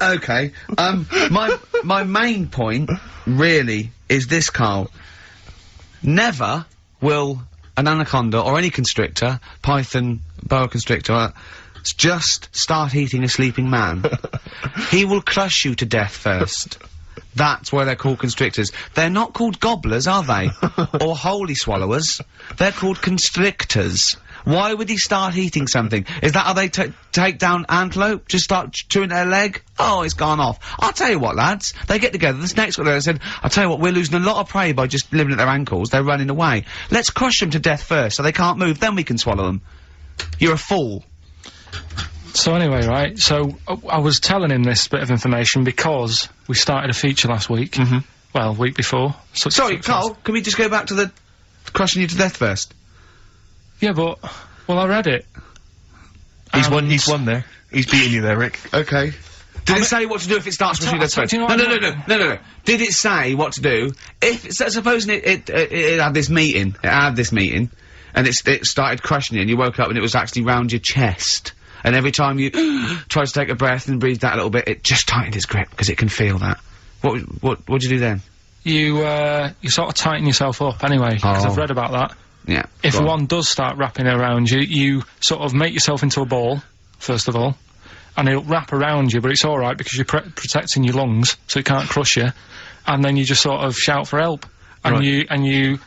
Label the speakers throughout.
Speaker 1: Okay. My main point, really, is this, Carl. Never will an anaconda or any constrictor, python, boa constrictor, just start eating a sleeping man. He will crush you to death first. That's why they're called constrictors. They're not called gobblers, are they? Or holy swallowers. They're called constrictors. Why would he start eating something? Is that how they take down antelope? Just start chewing their leg? Oh, it's gone off. I'll tell you what, lads. They get together, this next one, they said, I'll tell you what, we're losing a lot of prey by just living at their ankles. They're running away. Let's crush them to death first so they can't move, then we can swallow them. You're a fool.
Speaker 2: So anyway, right, so I was telling him this bit of information because we started a feature last week. Well, week before.
Speaker 1: Sorry, Carl, can we just go back to the crushing you to death first?
Speaker 2: Yeah, but, well, I read it.
Speaker 3: He's won there. He's beating you there, Rick.
Speaker 1: Okay. Did it say what to do if it starts crushing you to death first? No. Did it say what to do? If, supposing it had this meeting, and it started crushing you, and you woke up and it was actually round your chest. And every time you tried to take a breath and breathe that a little bit, it just tightened its grip, because it can feel that. What'd you do then?
Speaker 2: You sort of tighten yourself up anyway, because I've read about that.
Speaker 1: Yeah.
Speaker 2: If one does start wrapping around you, you sort of make yourself into a ball, first of all, and it'll wrap around you, but it's alright because you're protecting your lungs, so it can't crush you, and then you just sort of shout for help. And you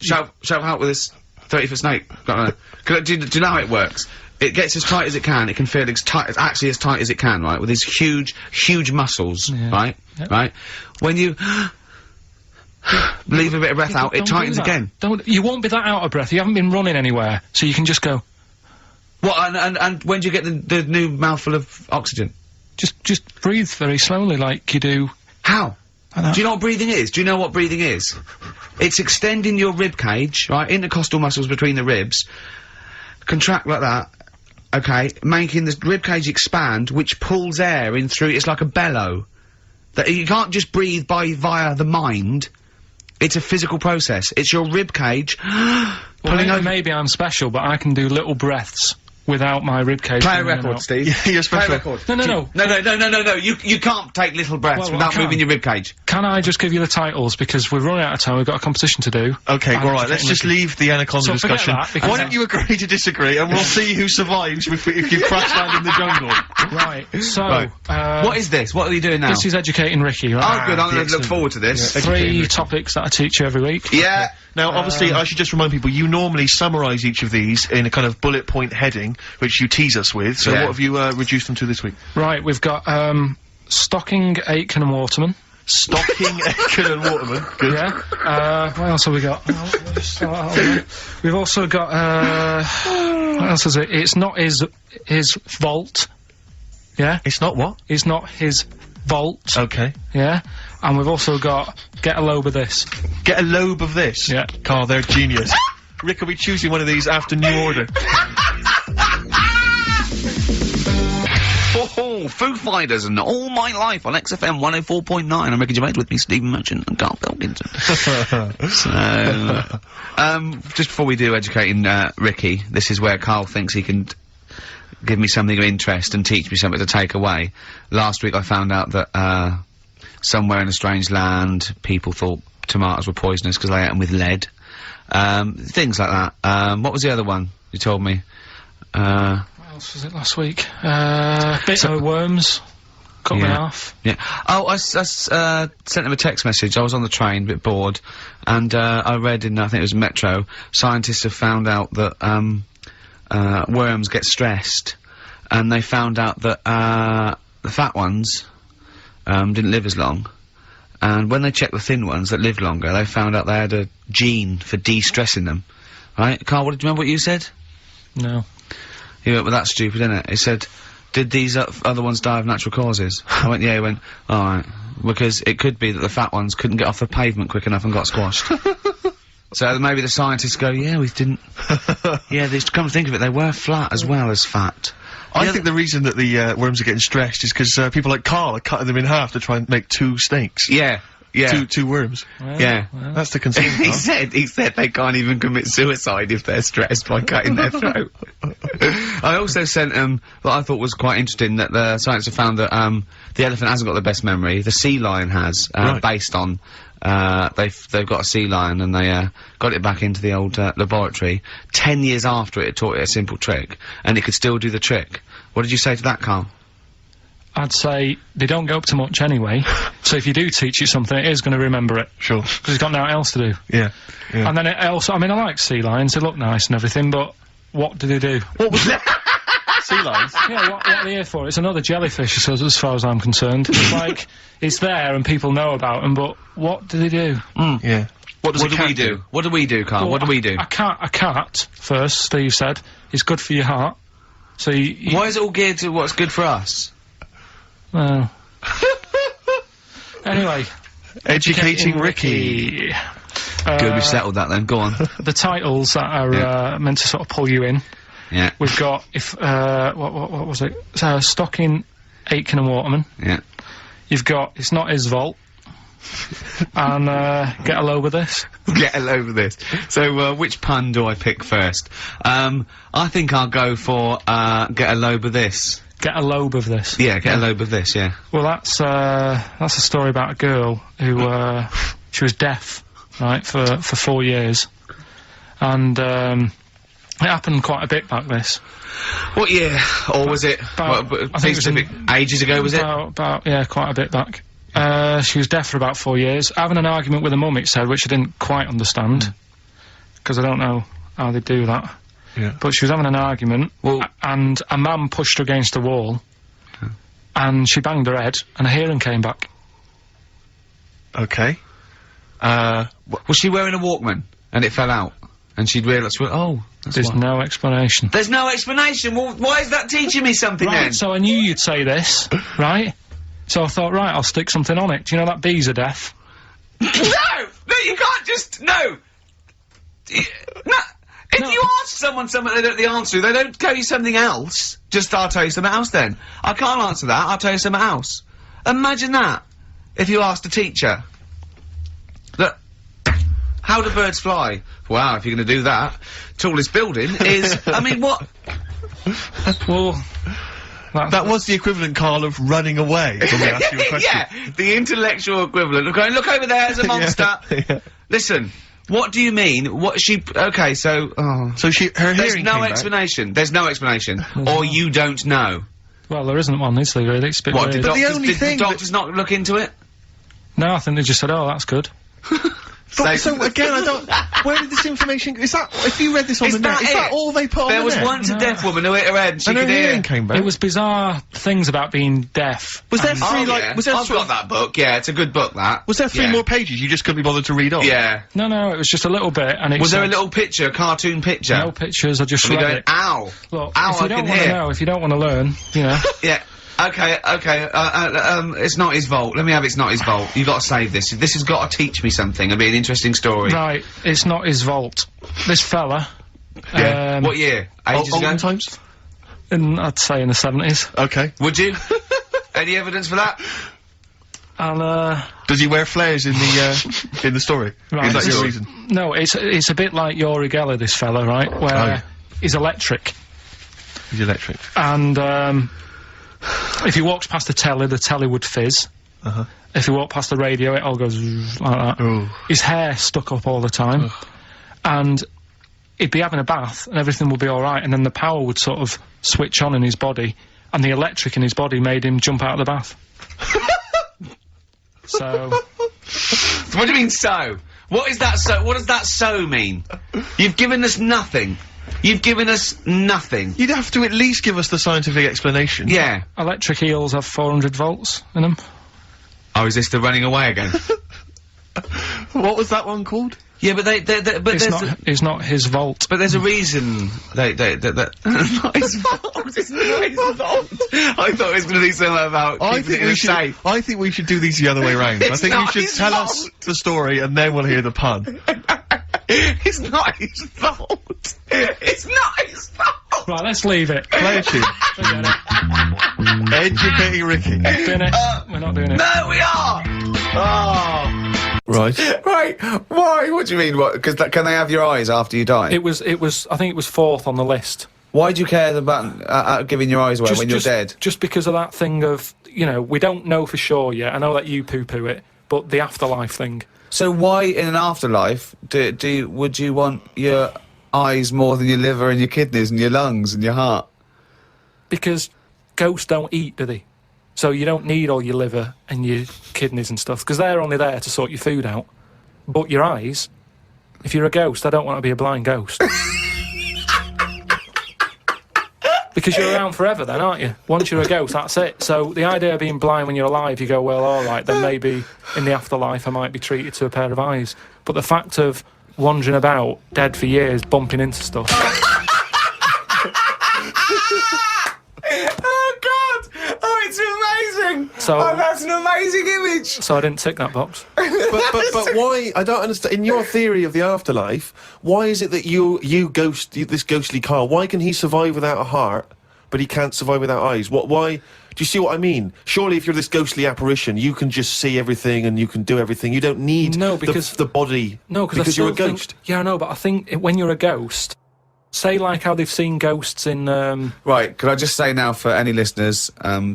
Speaker 1: shout for help with this 30-foot snake. Do you know how it works? It gets as tight as it can. It can feel as tight, actually as tight as it can, right? With these huge muscles, right? Yep. Right? When you leave a bit of breath out, it tightens again.
Speaker 2: You won't be that out of breath. You haven't been running anywhere, so you can just go.
Speaker 1: What? And when do you get the new mouthful of oxygen?
Speaker 2: Just breathe very slowly, like you do.
Speaker 1: How? Do you know what breathing is? Do you know what breathing is? It's extending your rib cage, right? Intercostal muscles between the ribs. Contract like that. Okay, making the ribcage expand, which pulls air in through. It's like a bellow. That you can't just breathe via the mind. It's a physical process. It's your ribcage pulling over.
Speaker 2: Maybe I'm special, but I can do little breaths without my ribcage.
Speaker 1: Play a record, Steve.
Speaker 3: Yeah, you're special.
Speaker 1: Play a record.
Speaker 2: No.
Speaker 1: You can't take little breaths without moving your ribcage.
Speaker 2: Can I just give you the titles, because we're running out of time, we've got a competition to do.
Speaker 3: Okay, alright, let's just leave the anaconda discussion. Why don't you agree to disagree, and we'll see who survives if you crash land in the jungle.
Speaker 2: Right, so,
Speaker 1: what is this? What are you doing now?
Speaker 2: This is Educating Ricky, right?
Speaker 1: Oh, good, I'm gonna look forward to this.
Speaker 2: 3 topics that I teach you every week.
Speaker 1: Yeah.
Speaker 3: Now, obviously, I should just remind people, you normally summarise each of these in a kind of bullet point heading, which you tease us with, so what have you, reduced them to this week?
Speaker 2: Right, we've got, Stocking, Aitken and Waterman.
Speaker 3: Stocking, Aitken and Waterman. Good.
Speaker 2: Yeah. What else have we got? We've also got, what else is it? It's not his vault. Yeah?
Speaker 3: It's not what?
Speaker 2: It's not his vault.
Speaker 3: Okay.
Speaker 2: Yeah? And we've also got, get a lobe of this.
Speaker 3: Get a lobe of this?
Speaker 2: Yeah.
Speaker 3: Carl, they're genius. Rick will be choosing one of these after New Order.
Speaker 1: Oh, Foo Fighters and All My Life on XFM 104.9. I'm Ricky Gervais, with me Stephen Merchant and Karl Pilkington. So, just before we do Educating Ricky, this is where Karl thinks he can give me something of interest and teach me something to take away. Last week I found out that somewhere in a strange land people thought tomatoes were poisonous because they ate them with lead. Things like that. What was the other one you told me?
Speaker 2: What else was it last week? Bit of worms. Cut me off.
Speaker 1: Yeah. Oh, I sent him a text message. I was on the train, a bit bored, and I read in, I think it was Metro, scientists have found out that worms get stressed, and they found out that the fat ones didn't live as long, and when they checked the thin ones that lived longer, they found out they had a gene for de-stressing them. Right, Carl, do you remember what you said?
Speaker 2: No.
Speaker 1: He went, well, that's stupid, isn't it? He said, did these other ones die of natural causes? I went, yeah. He went, alright, because it could be that the fat ones couldn't get off the pavement quick enough and got squashed. So maybe the scientists go, yeah, we didn't. Yeah, they come to think of it, they were flat as well as fat.
Speaker 3: I think the reason that the worms are getting stressed is because people like Carl are cutting them in half to try and make 2 snakes.
Speaker 1: Yeah. Yeah.
Speaker 3: Two worms.
Speaker 1: Yeah.
Speaker 3: That's the concern.
Speaker 1: He said they can't even commit suicide if they're stressed by cutting their throat. I also sent what I thought was quite interesting, that the scientists have found that the elephant hasn't got the best memory. The sea lion has, based on they've got a sea lion, and they got it back into the old laboratory 10 years after it taught it a simple trick, and it could still do the trick. What did you say to that, Carl?
Speaker 2: I'd say they don't go up to much anyway, so if you do teach it something, it is going to remember it.
Speaker 3: Sure.
Speaker 2: Because it's got nothing else to do.
Speaker 3: Yeah.
Speaker 2: And then it also, I mean, I like sea lions, they look nice and everything, but what do they do?
Speaker 3: What was that? Sea lions?
Speaker 2: Yeah, what are they here for? It's another jellyfish, as far as I'm concerned. It's like, it's there and people know about them, but what do they do?
Speaker 3: Yeah. What do
Speaker 1: we do? What do we do, Carl?
Speaker 2: Well,
Speaker 1: what do we do?
Speaker 2: A cat, first, Steve said, is good for your heart. So
Speaker 1: why is it all geared to what's good for us?
Speaker 2: Well. Anyway.
Speaker 3: Educating Ricky.
Speaker 1: Good, we've settled that then. Go on.
Speaker 2: The titles that are meant to sort of pull you in.
Speaker 1: Yeah.
Speaker 2: We've got what was it? Stocking, Aitken and Waterman.
Speaker 1: Yeah.
Speaker 2: You've got It's Not His Vault. And Get a Load with This.
Speaker 1: Get a load with this. So which pun do I pick first? I think I'll go for get a load with this.
Speaker 2: Get a lobe of this.
Speaker 1: Yeah, get a lobe of this, yeah.
Speaker 2: Well, that's a story about a girl who, she was deaf, right, for 4 years. And, it happened quite a bit back this.
Speaker 1: What year? Or was it,
Speaker 2: I think it was
Speaker 1: ages ago, was it?
Speaker 2: About, yeah, quite a bit back. She was deaf for about 4 years, having an argument with her mum, it said, which I didn't quite understand. Because I don't know how they do that.
Speaker 3: Yeah.
Speaker 2: But she was having an argument, and a man pushed her against the wall, and she banged her head, and her hearing came back.
Speaker 3: Okay.
Speaker 1: Was she wearing a Walkman, and it fell out? And she'd realised, well, oh,
Speaker 2: There's no explanation.
Speaker 1: There's no explanation? Well, why is that teaching me something then?
Speaker 2: So I knew you'd say this, right? So I thought, right, I'll stick something on it. Do you know that bees are deaf?
Speaker 1: No, you can't just, no! If you ask someone something they don't know the answer to, they don't tell you something else. Just, I'll tell you something else then. I can't answer that, I'll tell you something else. Imagine that, if you asked a teacher. Look, how do birds fly? Wow, if you're gonna do that, tallest building is, I mean, what?
Speaker 2: Well,
Speaker 3: that was the equivalent, Carl, of running away when we asked you a question.
Speaker 1: Yeah, the intellectual equivalent of going, look over there, there's a monster.
Speaker 3: Yeah.
Speaker 1: Listen. What do you mean? What she? Okay, so
Speaker 3: so her
Speaker 1: there's
Speaker 3: hearing
Speaker 1: no
Speaker 3: came
Speaker 1: explanation. Back. There's no explanation, or you don't know.
Speaker 2: Well, there isn't one, is there? Really, it's a bit
Speaker 1: What?
Speaker 2: weird.
Speaker 1: Did
Speaker 3: the
Speaker 1: doctors not look into it?
Speaker 2: No, I think they just said, "Oh, that's good."
Speaker 3: But, so again, I don't. Where did this information? Is that if you read this on the net? Is that all they put on the net?
Speaker 1: There was once a deaf woman who hit her head and she could hear.
Speaker 3: Hearing came back.
Speaker 2: It was bizarre things about being deaf.
Speaker 3: Was there three Was there
Speaker 1: I've got that book. Yeah, it's a good book. That
Speaker 3: was there three more pages you just couldn't be bothered to read on?
Speaker 1: Yeah.
Speaker 2: No, it was just a little bit, and it
Speaker 1: was there a little picture, a cartoon picture?
Speaker 2: No pictures. I just read it.
Speaker 1: Ow!
Speaker 2: Look,
Speaker 1: ow!
Speaker 2: If you don't want to know, if you don't want to learn, you know.
Speaker 1: Yeah. Okay, it's not his vault. Let me have It's Not His Vault. You've got to save this. This has got to teach me something. It'll be an interesting story.
Speaker 2: Right, It's Not His Vault. This fella.
Speaker 1: Yeah. What year? Ages ago?
Speaker 3: Olden times?
Speaker 2: I'd say in the 70s.
Speaker 3: Okay.
Speaker 1: Would you? Any evidence for that?
Speaker 2: And,
Speaker 3: does he wear flares in the story?
Speaker 2: Right.
Speaker 3: Is that your reason?
Speaker 2: No, it's a bit like Yuri Geller, this fella, right? Where he's electric.
Speaker 3: He's electric.
Speaker 2: And, if he walks past the telly would fizz. If he walked past the radio, it all goes like that.
Speaker 3: Ooh.
Speaker 2: His hair stuck up all the time. And he'd be having a bath and everything would be alright, and then the power would sort of switch on in his body, and the electric in his body made him jump out of the bath. So...
Speaker 1: What do you mean, so? What is that so? What does that so mean? You've given us nothing. You've given us nothing.
Speaker 3: You'd have to at least give us the scientific explanation.
Speaker 1: Yeah.
Speaker 2: Electric eels have 400 volts in them.
Speaker 1: Oh, is this the running away again?
Speaker 3: What was that one called?
Speaker 1: Yeah, but
Speaker 2: it's not his vault.
Speaker 1: But there's a reason not his fault. It's not his fault. I thought it was going to be something about keeping it safe.
Speaker 3: I think we should do these the other way round. I think you should tell us the story and then we'll hear the pun.
Speaker 1: It's not his fault. It's not his fault.
Speaker 2: Right, let's leave it.
Speaker 3: Play a tune. Educating Ricky.
Speaker 2: We're not doing it.
Speaker 1: No, we are. Oh.
Speaker 3: Right.
Speaker 1: Right. Why? What do you mean? What? Because can they have your eyes after you die?
Speaker 2: It was. I think it was 4th on the list.
Speaker 1: Why do you care about giving your eyes away when you're dead?
Speaker 2: Just because of that thing of, you know, we don't know for sure yet. I know that you poo-poo it, but the afterlife thing.
Speaker 1: So why, in an afterlife, would you want your eyes more than your liver and your kidneys and your lungs and your heart?
Speaker 2: Because ghosts don't eat, do they? So you don't need all your liver and your kidneys and stuff, because they're only there to sort your food out. But your eyes, if you're a ghost, I don't want to be a blind ghost. Because you're around forever then, aren't you? Once you're a ghost, that's it. So the idea of being blind when you're alive, you go, well, all right, then maybe in the afterlife I might be treated to a pair of eyes. But the fact of wandering about, dead for years, bumping into stuff...
Speaker 1: Oh, God! Oh, it's amazing!
Speaker 2: So,
Speaker 1: oh, that's an amazing image!
Speaker 2: So I didn't tick that box.
Speaker 3: but why? I don't understand. In your theory of the afterlife, why is it that this ghostly Carl, why can he survive without a heart, but he can't survive without eyes? Why? Do you see what I mean? Surely, if you're this ghostly apparition, you can just see everything and you can do everything. You don't need the body.
Speaker 2: No,
Speaker 3: because you're a ghost.
Speaker 2: Yeah, I know, but I think when you're a ghost. Say, like, how they've seen ghosts in,
Speaker 1: Right, could I just say now for any listeners,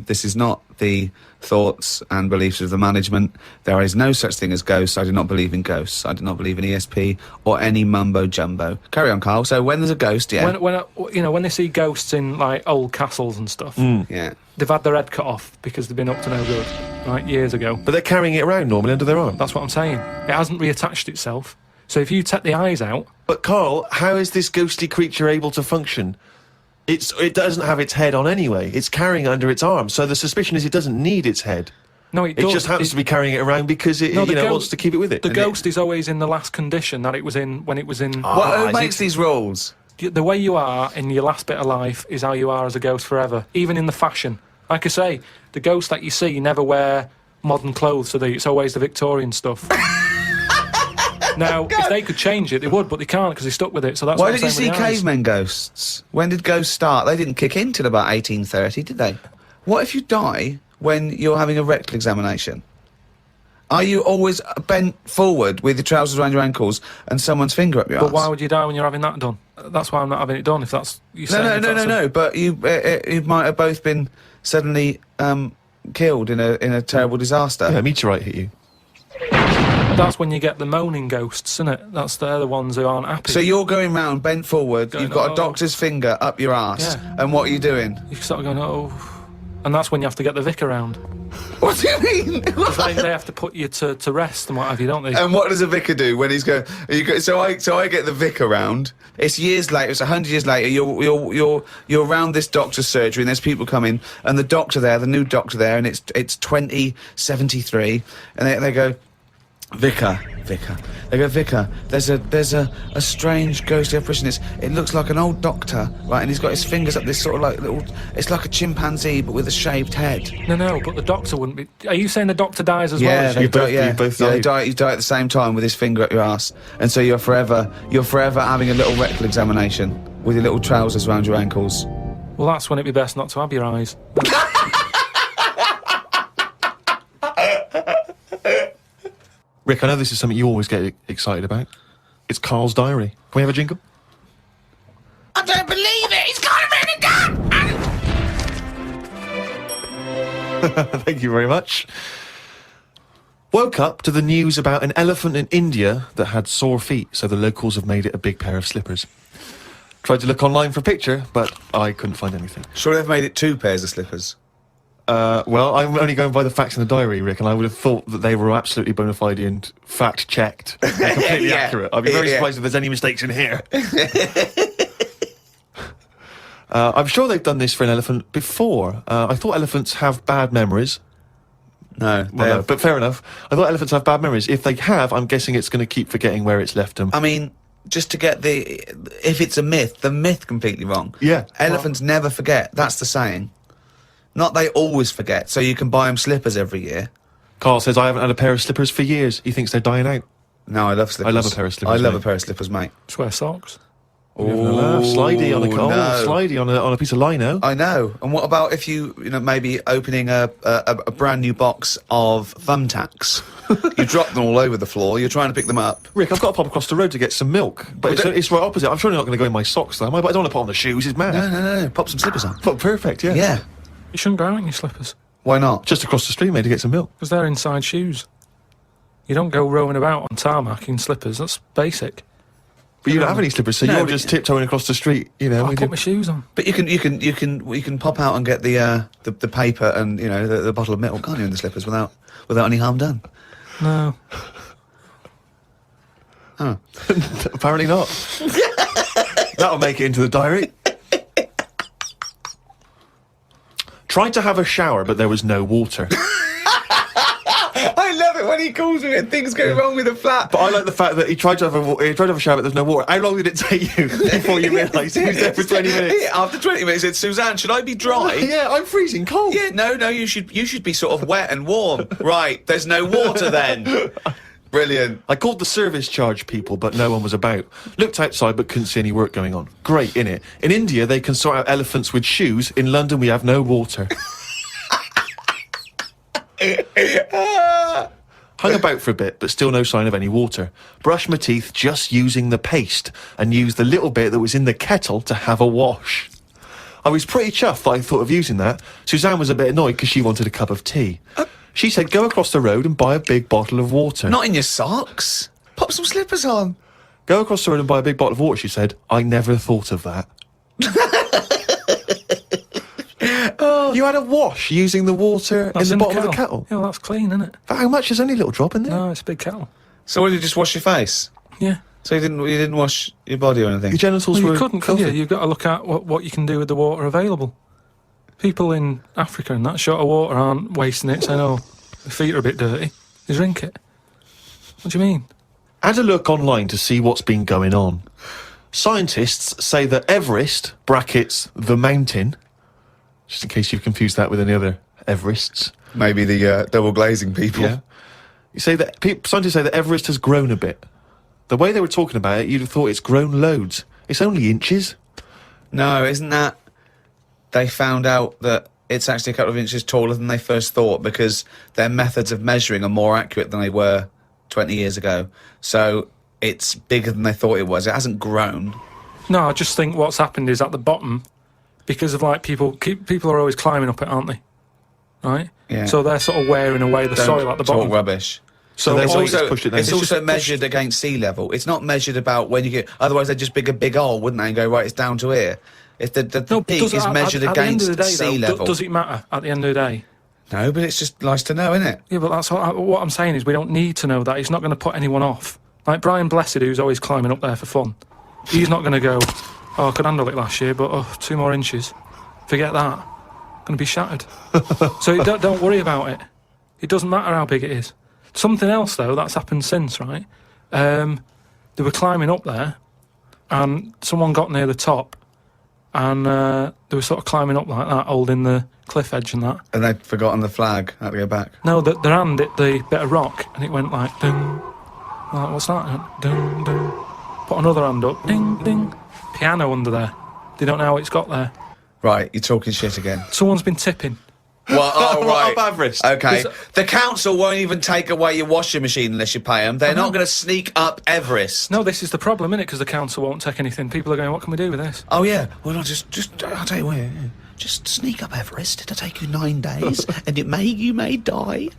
Speaker 1: this is not the thoughts and beliefs of the management. There is no such thing as ghosts. I do not believe in ghosts. I do not believe in ESP or any mumbo-jumbo. Carry on, Carl. So when there's a ghost, yeah.
Speaker 2: When they see ghosts in, like, old castles and stuff,
Speaker 1: yeah,
Speaker 2: they've had their head cut off because they've been up to no good, right, years ago.
Speaker 3: But they're carrying it around normally under their arm.
Speaker 2: That's what I'm saying. It hasn't reattached itself. So if you take the eyes out...
Speaker 3: But, Carl, how is this ghostly creature able to function? It doesn't have its head on anyway. It's carrying it under its arm, so the suspicion is it doesn't need its head.
Speaker 2: No, it does.
Speaker 3: It just happens to be carrying it around because it wants to keep it with it.
Speaker 2: The ghost is always in the last condition that it was in when it was in...
Speaker 1: Who makes these rules?
Speaker 2: The way you are in your last bit of life is how you are as a ghost forever, even in the fashion. Like I say, the ghosts that you see never wear modern clothes, so it's always the Victorian stuff. Now, if they could change it, they would, but they can't because they're stuck with it. So that's
Speaker 1: why
Speaker 2: what I'm
Speaker 1: did you
Speaker 2: saying
Speaker 1: see cavemen ghosts? When did ghosts start? They didn't kick in till about 1830, did they? What if you die when you're having a rectal examination? Are you always bent forward with your trousers around your ankles and someone's finger up your arse?
Speaker 2: But why would you die when you're having that done? That's why I'm not having it done. If that's
Speaker 1: no. But you might have both been suddenly killed in a terrible disaster.
Speaker 3: Yeah, a meteorite hit you.
Speaker 2: That's when you get the moaning ghosts, isn't it? They're the ones who aren't happy.
Speaker 1: So you're going round, bent forward, you've got a doctor's finger up your arse, and what are you doing?
Speaker 2: You start going, oh... And that's when you have to get the vicar round.
Speaker 1: What do you mean?
Speaker 2: Because they have to put you to rest and what have you, don't they?
Speaker 1: And what does a vicar do when he's going... So I get the vicar round. It's years later, it's 100 years later, you're around this doctor's surgery and there's people coming, and the doctor there, the new doctor there, and it's 2073, and they go... Vicar. They go, Vicar, there's a strange ghostly apparition. It looks like an old doctor, right, and he's got his fingers up this sort of like little... It's like a chimpanzee, but with a shaved head.
Speaker 2: No, but the doctor wouldn't be... Are you saying the doctor dies as well?
Speaker 1: Yeah,
Speaker 3: you both die.
Speaker 1: You die at the same time with his finger up your ass, and so you're forever having a little rectal examination with your little trousers around your ankles.
Speaker 2: Well, that's when it'd be best not to have your eyes.
Speaker 3: Rick, I know this is something you always get excited about. It's Carl's diary. Can we have a jingle?
Speaker 1: I don't believe it! He's got a gun!
Speaker 3: Thank you very much. Woke up to the news about an elephant in India that had sore feet, so the locals have made it a big pair of slippers. Tried to look online for a picture, but I couldn't find anything.
Speaker 1: Sure, they've made it 2 pairs of slippers.
Speaker 3: Well, I'm only going by the facts in the diary, Rick, and I would have thought that they were absolutely bona fide and fact-checked and completely accurate. I'd be very surprised if there's any mistakes in here. I'm sure they've done this for an elephant before. I thought elephants have bad memories.
Speaker 1: No,
Speaker 3: but fair enough. I thought elephants have bad memories. If they have, I'm guessing it's going to keep forgetting where it's left them.
Speaker 1: I mean, just to get if it's a myth, the myth completely wrong.
Speaker 3: Yeah.
Speaker 1: Elephants never forget. That's the saying. Not they always forget, so you can buy them slippers every year.
Speaker 3: Carl says I haven't had a pair of slippers for years. He thinks they're dying out.
Speaker 1: No, I love slippers.
Speaker 3: I love a pair of slippers.
Speaker 1: I love a pair of slippers, mate.
Speaker 2: Just wear socks.
Speaker 3: Slidey on a
Speaker 1: no.
Speaker 3: slidey on a piece of lino.
Speaker 1: I know. And what about if you know, maybe opening a brand new box of thumbtacks? You drop them all over the floor. You're trying to pick them up.
Speaker 3: Rick, I've got to pop across the road to get some milk, but it's right opposite. I'm surely not going to go in my socks, though, am I? But I don't want to put on the shoes. It's mad.
Speaker 1: No. Pop some slippers on.
Speaker 3: Oh, perfect. Yeah.
Speaker 1: Yeah.
Speaker 2: You shouldn't go out in your slippers,
Speaker 1: Why not?
Speaker 3: Just across the street, mate, to get some milk.
Speaker 2: because they're inside shoes. You don't go roaming about on tarmac in slippers, that's basic.
Speaker 3: But you don't have any slippers, so
Speaker 1: No,
Speaker 3: you're
Speaker 1: but-
Speaker 3: just tiptoeing across the street. You know.
Speaker 2: I
Speaker 3: with
Speaker 2: put
Speaker 3: your-
Speaker 2: my shoes on.
Speaker 1: But you can pop out and get the paper and the bottle of milk, can't you, in the slippers without any harm done?
Speaker 2: No.
Speaker 3: Apparently not. That'll make it into the diary. Tried to have a shower, but there was no water.
Speaker 1: I love it when he calls me and things go wrong with the flat.
Speaker 3: But I like the fact that he tried to have a shower, but there's no water. How long did it take you before you realised he was there for 20 minutes?
Speaker 1: After 20 minutes, he said, Suzanne, should I be dry?
Speaker 3: Yeah, I'm freezing cold.
Speaker 1: Yeah, no, you should be sort of wet and warm. Right, there's no water then. Brilliant.
Speaker 3: I called the service charge people, but no one was about. Looked outside, but couldn't see any work going on. Great, innit? In India, they can sort out elephants with shoes. In London, we have no water. Hung about for a bit, but still no sign of any water. Brushed my teeth just using the paste, and used the little bit that was in the kettle to have a wash. I was pretty chuffed that I thought of using that. Suzanne was a bit annoyed because she wanted a cup of tea. She said, go across the road and buy a big bottle of water.
Speaker 1: Not in your socks. Pop some slippers on.
Speaker 3: Go across the road and buy a big bottle of water, she said. I never thought of that. You had a wash using the water
Speaker 2: That's
Speaker 3: in the bottom of the kettle.
Speaker 2: Yeah, well, that's clean, isn't it?
Speaker 3: For how much? There's only a little drop in there.
Speaker 2: No, it's a big kettle.
Speaker 1: So what, did you just wash your face?
Speaker 2: Yeah.
Speaker 1: So you didn't wash your body or anything?
Speaker 3: Your genitals
Speaker 2: Well,
Speaker 3: were
Speaker 2: you couldn't, could
Speaker 3: filthy.
Speaker 2: you? You've got to look at what you can do with the water available. People in Africa and that short of water aren't wasting it, saying, oh, the feet are a bit dirty. They drink it. What do you mean?
Speaker 3: Had a look online to see what's been going on. Scientists say that Everest, brackets, the mountain, just in case you've confused that with any other Everests.
Speaker 1: Maybe the double glazing people.
Speaker 3: Yeah. You say that scientists say that Everest has grown a bit. The way they were talking about it, you'd have thought it's grown loads. It's only inches.
Speaker 1: No, isn't that... They found out that it's actually a couple of inches taller than they first thought because their methods of measuring are more accurate than they were 20 years ago. So it's bigger than they thought it was. It hasn't grown.
Speaker 2: No, I just think what's happened is at the bottom, because of like people are always climbing up it, aren't they? Right?
Speaker 1: Yeah.
Speaker 2: So they're sort of wearing away the soil at the
Speaker 1: Talk
Speaker 2: bottom.
Speaker 1: rubbish.
Speaker 3: So
Speaker 2: So
Speaker 3: they've
Speaker 2: it's
Speaker 3: always
Speaker 1: also,
Speaker 3: pushed it down.
Speaker 1: it's also measured against sea level. It's not measured about when you get... Otherwise, they'd just dig a big hole, wouldn't they, and go, right, it's down to here. If the
Speaker 2: No, but
Speaker 1: peak
Speaker 2: does it-
Speaker 1: is measured
Speaker 2: at the end
Speaker 1: against
Speaker 2: of the day,
Speaker 1: sea
Speaker 2: though,
Speaker 1: level.
Speaker 2: does it matter at the end of the day?
Speaker 1: No, but it's just nice to know, isn't it?
Speaker 2: Yeah, but that's what I'm saying is we don't need to know that. It's not going to put anyone off. Like Brian Blessed, who's always climbing up there for fun. He's not going to go, oh, I could handle it last year, but 2 more inches. Forget that. Going to be shattered. So don't worry about it. It doesn't matter how big it is. Something else, though, that's happened since, right? They were climbing up there, and someone got near the top, and they were sort of climbing up like that, holding the cliff edge and that.
Speaker 1: And they'd forgotten the flag. Had to go back.
Speaker 2: No, their hand hit the bit of rock, and it went like, ding. Like, what's that? Ding, ding. Put another hand up, ding, ding. Piano under there. They don't know how it's got there.
Speaker 1: Right, you're talking shit again.
Speaker 2: Someone's been tipping.
Speaker 1: Well, oh, right.
Speaker 3: Up Everest.
Speaker 1: Okay.
Speaker 2: Is-
Speaker 1: The council won't even take away your washing machine unless you pay them. They're not going to sneak up Everest.
Speaker 2: No, this is the problem, innit? Because the council won't take anything. People are going, what can we do with this?
Speaker 1: Oh, yeah. Well, I'll tell you what, yeah. Just sneak up Everest. It'll take you 9 days, and you may die.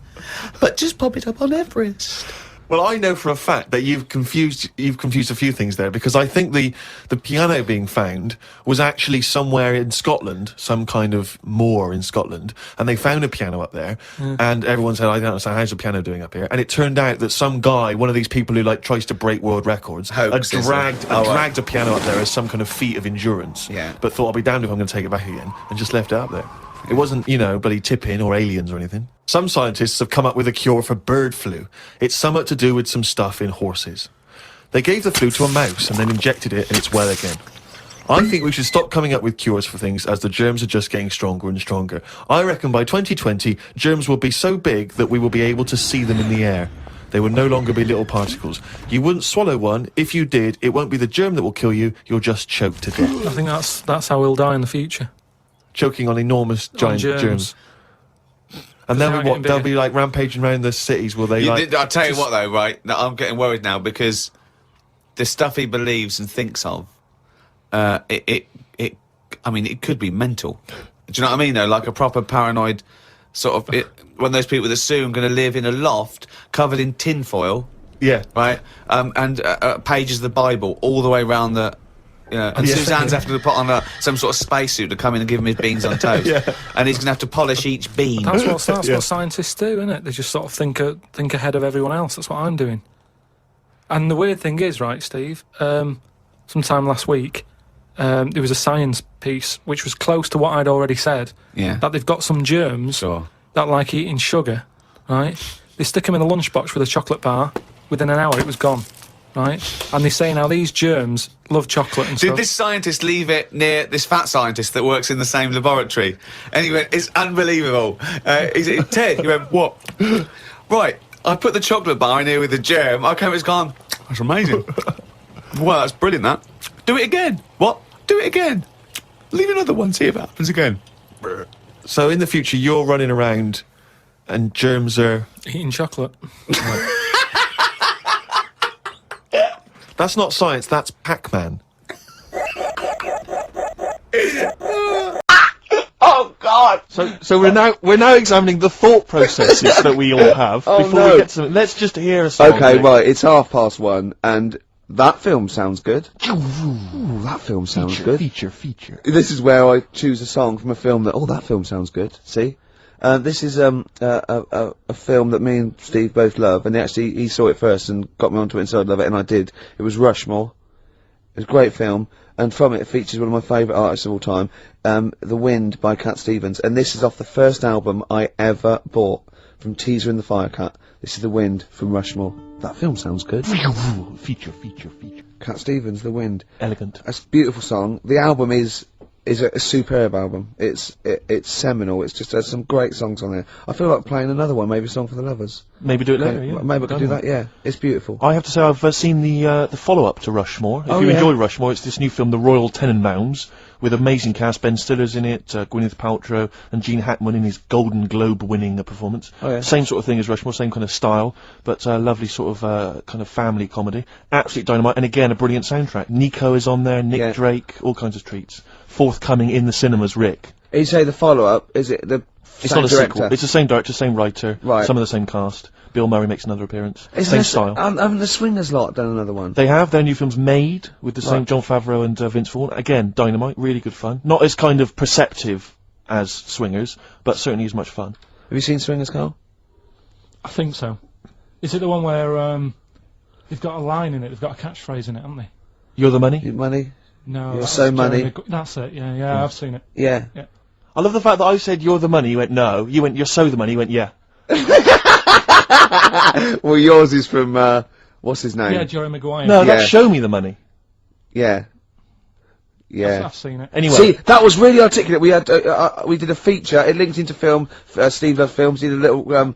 Speaker 1: But just pop it up on Everest.
Speaker 3: Well, I know for a fact that you've confused a few things there, because I think the piano being found was actually somewhere in Scotland, some kind of moor in Scotland, and they found a piano up there, and everyone said, I don't understand, how's the piano doing up here? And it turned out that some guy, one of these people who like tries to break world records, had
Speaker 1: Hoaxes.
Speaker 3: dragged a piano up there as some kind of feat of endurance,
Speaker 1: Yeah.
Speaker 3: but thought, I'll be damned if I'm going to take it back again, and just left it up there. It wasn't, bloody tipping or aliens or anything. Some scientists have come up with a cure for bird flu. It's somewhat to do with some stuff in horses. They gave the flu to a mouse and then injected it and it's well again. I think we should stop coming up with cures for things as the germs are just getting stronger and stronger. I reckon by 2020, germs will be so big that we will be able to see them in the air. They will no longer be little particles. You wouldn't swallow one. If you did, it won't be the germ that will kill you. You'll just choke to death.
Speaker 2: I think that's how we'll die in the future.
Speaker 3: Choking on enormous giant germs. And
Speaker 2: They're
Speaker 3: then
Speaker 2: getting
Speaker 3: they'll
Speaker 2: bigger.
Speaker 3: be like rampaging around the cities. Will they like?
Speaker 1: I'll tell you what though, right? Now, I'm getting worried now because the stuff he believes and thinks of, I mean, it could be mental. Do you know what I mean though? Like a proper paranoid sort of, one of those people that soon going to live in a loft covered in tinfoil,
Speaker 3: Yeah.
Speaker 1: right? And pages of the Bible all the way around the. Yeah, and
Speaker 3: Yeah.
Speaker 1: Suzanne's having to put on some sort of spacesuit to come in and give him his beans on toast.
Speaker 3: Yeah.
Speaker 1: And he's going to have to polish each bean.
Speaker 2: That's what
Speaker 3: Yeah.
Speaker 2: what scientists do, isn't it? They just sort of think ahead of everyone else. That's what I'm doing. And the weird thing is, right, Steve, sometime last week, there was a science piece which was close to what I'd already said.
Speaker 1: Yeah.
Speaker 2: That they've got some germs
Speaker 1: Sure.
Speaker 2: that like eating sugar, right? They stick them in a lunchbox with a chocolate bar. Within an hour, it was gone, right? And they say now these germs love chocolate and
Speaker 1: Did
Speaker 2: stuff.
Speaker 1: this scientist leave it near this fat scientist that works in the same laboratory? And he went, it's unbelievable. He said, Ted, he went, what? Right, I put the chocolate bar in here with the germ. I came, it's gone. That's amazing. Well, that's brilliant, that. Do it again. What? Do it again. Leave another one, see if it happens again.
Speaker 3: So in the future, you're running around, and germs are.
Speaker 2: Eating chocolate.
Speaker 3: That's not science. That's Pac-Man.
Speaker 1: Oh, God!
Speaker 4: So we're now examining the thought processes that we all have
Speaker 5: Oh,
Speaker 4: before
Speaker 5: no.
Speaker 4: we get to. Let's just hear a song.
Speaker 5: Okay,
Speaker 4: Nick.
Speaker 5: right, it's 1:30, and that film sounds good. Ooh, that film sounds good.
Speaker 4: Feature.
Speaker 5: This is where I choose a song from a film that film sounds good. See? This is a film that me and Steve both love, and he saw it first and got me onto it and said I'd love it, and I did. It was Rushmore. It was a great film, and from it features one of my favourite artists of all time, The Wind by Cat Stevens, and this is off the first album I ever bought from Teaser and the Firecat. This is The Wind from Rushmore. That film sounds good.
Speaker 4: Feature.
Speaker 5: Cat Stevens, The Wind.
Speaker 4: Elegant.
Speaker 5: It's a beautiful song. The album is a superb album. It's seminal. It's just has some great songs on there. I feel like playing another one, maybe a Song for the Lovers.
Speaker 4: Maybe do it later. Yeah.
Speaker 5: Maybe I could do that. Yeah, it's beautiful.
Speaker 4: I have to say I've seen the follow-up to Rushmore. If
Speaker 5: Oh,
Speaker 4: you
Speaker 5: yeah.
Speaker 4: enjoy Rushmore, it's this new film, The Royal Tenenbaums, with amazing cast. Ben Stiller's in it, Gwyneth Paltrow, and Gene Hackman in his Golden Globe-winning performance.
Speaker 5: Oh, yeah.
Speaker 4: Same sort of thing as Rushmore, same kind of style, but lovely sort of kind of family comedy. Absolute dynamite, and again a brilliant soundtrack. Nico is on there, Nick
Speaker 5: Yeah.
Speaker 4: Drake, all kinds of treats. Forthcoming in the cinemas, Rick.
Speaker 5: You say the follow-up? Is it the?
Speaker 4: It's
Speaker 5: same
Speaker 4: not a
Speaker 5: director?
Speaker 4: sequel. It's the same director, same writer,
Speaker 5: Right.
Speaker 4: some of the same cast. Bill Murray makes another appearance.
Speaker 5: Isn't
Speaker 4: Same
Speaker 5: this-
Speaker 4: style.
Speaker 5: Haven't the Swingers lot done another one?
Speaker 4: They have their new films Made with the same
Speaker 5: Right.
Speaker 4: Jon Favreau and Vince Vaughn. Again, dynamite, really good fun. Not as kind of perceptive as Swingers, but certainly as much fun.
Speaker 5: Have you seen Swingers, Carl?
Speaker 2: I think so. Is it the one where they've got a line in it? They've got a catchphrase in it, haven't they?
Speaker 4: You're the money.
Speaker 5: Your money?
Speaker 2: No.
Speaker 5: You're
Speaker 2: that's
Speaker 5: so money.
Speaker 2: Jeremy that's it. Yeah, I've seen it.
Speaker 5: Yeah.
Speaker 4: I love the fact that I said you're the money. You went no. You went you're so the money. You went yeah.
Speaker 5: Well, yours is from what's his name?
Speaker 2: Yeah, Jerry Maguire.
Speaker 4: No,
Speaker 5: Yeah.
Speaker 4: that's show me the money.
Speaker 5: Yeah. Yeah.
Speaker 2: I've seen it.
Speaker 4: Anyway,
Speaker 5: See, that was really articulate. We had we did a feature. It linked into film. Steve loves films. Did a little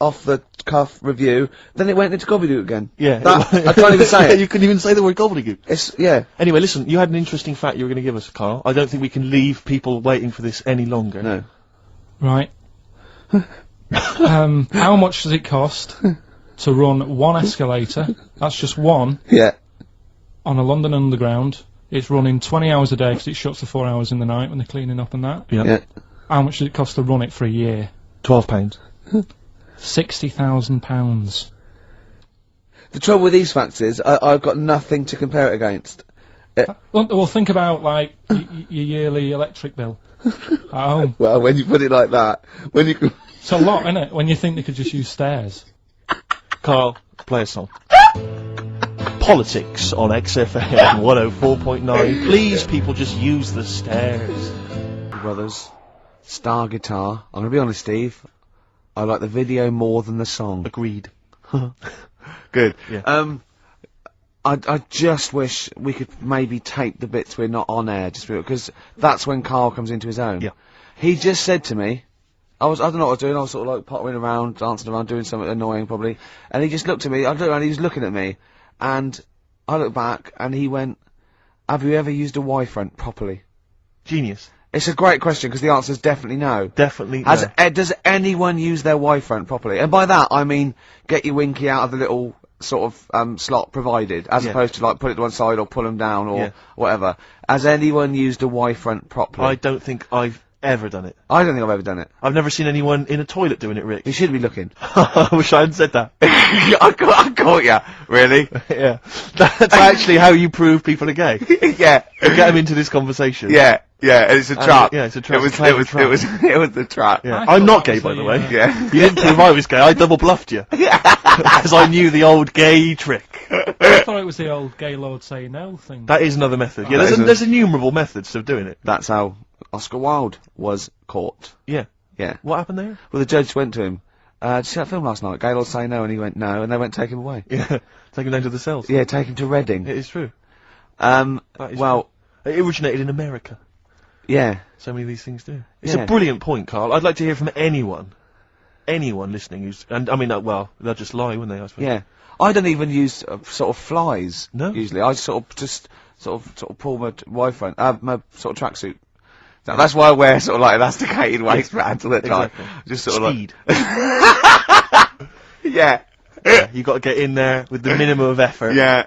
Speaker 5: off the cuff review. Then it went into gobbledygook again.
Speaker 4: yeah.
Speaker 5: That, I can't even say
Speaker 4: Yeah,
Speaker 5: it.
Speaker 4: you couldn't even say the word gobbledygook.
Speaker 5: It's yeah.
Speaker 4: Anyway, listen. You had an interesting fact you were going to give us, Carl. I don't think we can leave people waiting for this any longer.
Speaker 5: No.
Speaker 2: Right. How much does it cost to run one escalator? That's just one
Speaker 5: Yeah.
Speaker 2: on a London Underground. It's running 20 hours a day because it shuts for 4 hours in the night when they're cleaning up and that.
Speaker 4: Yeah.
Speaker 5: Yeah.
Speaker 2: How much does it cost to run it for a year?
Speaker 4: £12.
Speaker 2: £60,000.
Speaker 5: The trouble with these facts is I've got nothing to compare it against.
Speaker 2: Well, think about like your yearly electric bill at home.
Speaker 5: Well, when you put it like that, when you
Speaker 2: It's a lot, isn't it? When you think they could just use stairs.
Speaker 4: Carl, play a song. Politics on XFM 104.9. Please, people, just use the stairs.
Speaker 1: Brothers, Star Guitar. I'm gonna be honest, Steve. I like the video more than the song.
Speaker 4: Agreed.
Speaker 1: Good.
Speaker 4: Yeah.
Speaker 1: I just wish we could maybe tape the bits we're not on air, just because that's when Carl comes into his own.
Speaker 4: Yeah.
Speaker 1: He just said to me,
Speaker 5: I don't know what I was doing, I was sort of like pottering around, dancing around, doing something annoying probably, and he just looked at me, I looked around, he was looking at me, and I looked back, and he went, have you ever used a Y-front properly?
Speaker 4: Genius.
Speaker 5: It's a great question, because the answer's definitely no.
Speaker 4: Definitely. No.
Speaker 5: Does anyone use their Y-front properly? And by that, I mean, get your winky out of the little sort of, slot provided, as opposed to like put it to one side or pull them down or whatever. Has anyone used a Y-front properly?
Speaker 4: I don't think I've ever done it.
Speaker 5: I don't think I've ever done it.
Speaker 4: I've never seen anyone in a toilet doing it, Rick.
Speaker 5: You should be looking.
Speaker 4: I wish I hadn't said that.
Speaker 5: I caught ya. Really?
Speaker 4: Yeah. That's actually how you prove people are gay.
Speaker 5: Yeah.
Speaker 4: You get them into this conversation.
Speaker 5: Yeah. Yeah, it's a trap.
Speaker 4: Yeah, it's a trap.
Speaker 5: It was the trap.
Speaker 4: Yeah.
Speaker 2: I
Speaker 4: I'm
Speaker 2: thought
Speaker 4: not
Speaker 2: that
Speaker 4: gay,
Speaker 2: was
Speaker 4: by the
Speaker 2: the,
Speaker 4: way.
Speaker 5: Yeah.
Speaker 4: You didn't prove I was gay, I double bluffed you. Because I knew the old gay trick.
Speaker 2: I thought it was the old gay lord say no thing.
Speaker 4: That is another method. Yeah,
Speaker 5: That is
Speaker 4: there's innumerable methods of doing it.
Speaker 5: That's how Oscar Wilde was caught.
Speaker 4: Yeah.
Speaker 5: Yeah.
Speaker 4: What happened there?
Speaker 5: Well, the judge went to him, did you see that film last night? Gaylord Say No, and he went no, and they went take him away.
Speaker 4: Yeah. Take him down to the cells.
Speaker 5: Yeah, take him to Reading.
Speaker 4: It is true.
Speaker 5: Well,
Speaker 4: true. It originated in America.
Speaker 5: yeah.
Speaker 4: So many of these things do. It's
Speaker 5: Yeah.
Speaker 4: a brilliant point, Carl. I'd like to hear from anyone listening who's, and I mean, well, they'll just lie, wouldn't they, I suppose?
Speaker 5: Yeah. I don't even use sort of flies.
Speaker 4: No?
Speaker 5: Usually, I sort of pull my Y-front, my sort of tracksuit. That's why I wear sort of like elasticated waistbands all the time.
Speaker 4: Exactly.
Speaker 5: Just sort of
Speaker 4: Speed.
Speaker 5: like. Yeah.
Speaker 4: Yeah, you got to get in there with the minimum of effort.
Speaker 5: Yeah.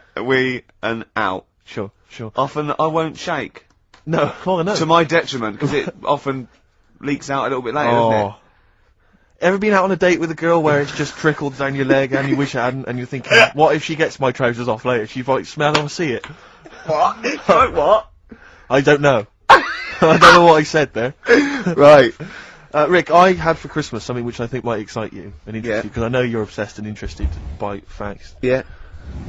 Speaker 5: And out.
Speaker 4: Sure, sure.
Speaker 5: Often I won't shake.
Speaker 4: No, well, no.
Speaker 5: To my detriment, because it often leaks out a little bit later, doesn't it?
Speaker 4: Ever been out on a date with a girl where it's just trickled down your leg and you wish it hadn't, and you're thinking, what if she gets my trousers off later? She might smell or see it.
Speaker 5: What? Like what?
Speaker 4: I don't know. I don't know what I said there.
Speaker 5: Right.
Speaker 4: Rick, I had for Christmas something which I think might excite you and interest
Speaker 5: Yeah.
Speaker 4: you, because I know you're obsessed and interested by facts.
Speaker 5: Yeah.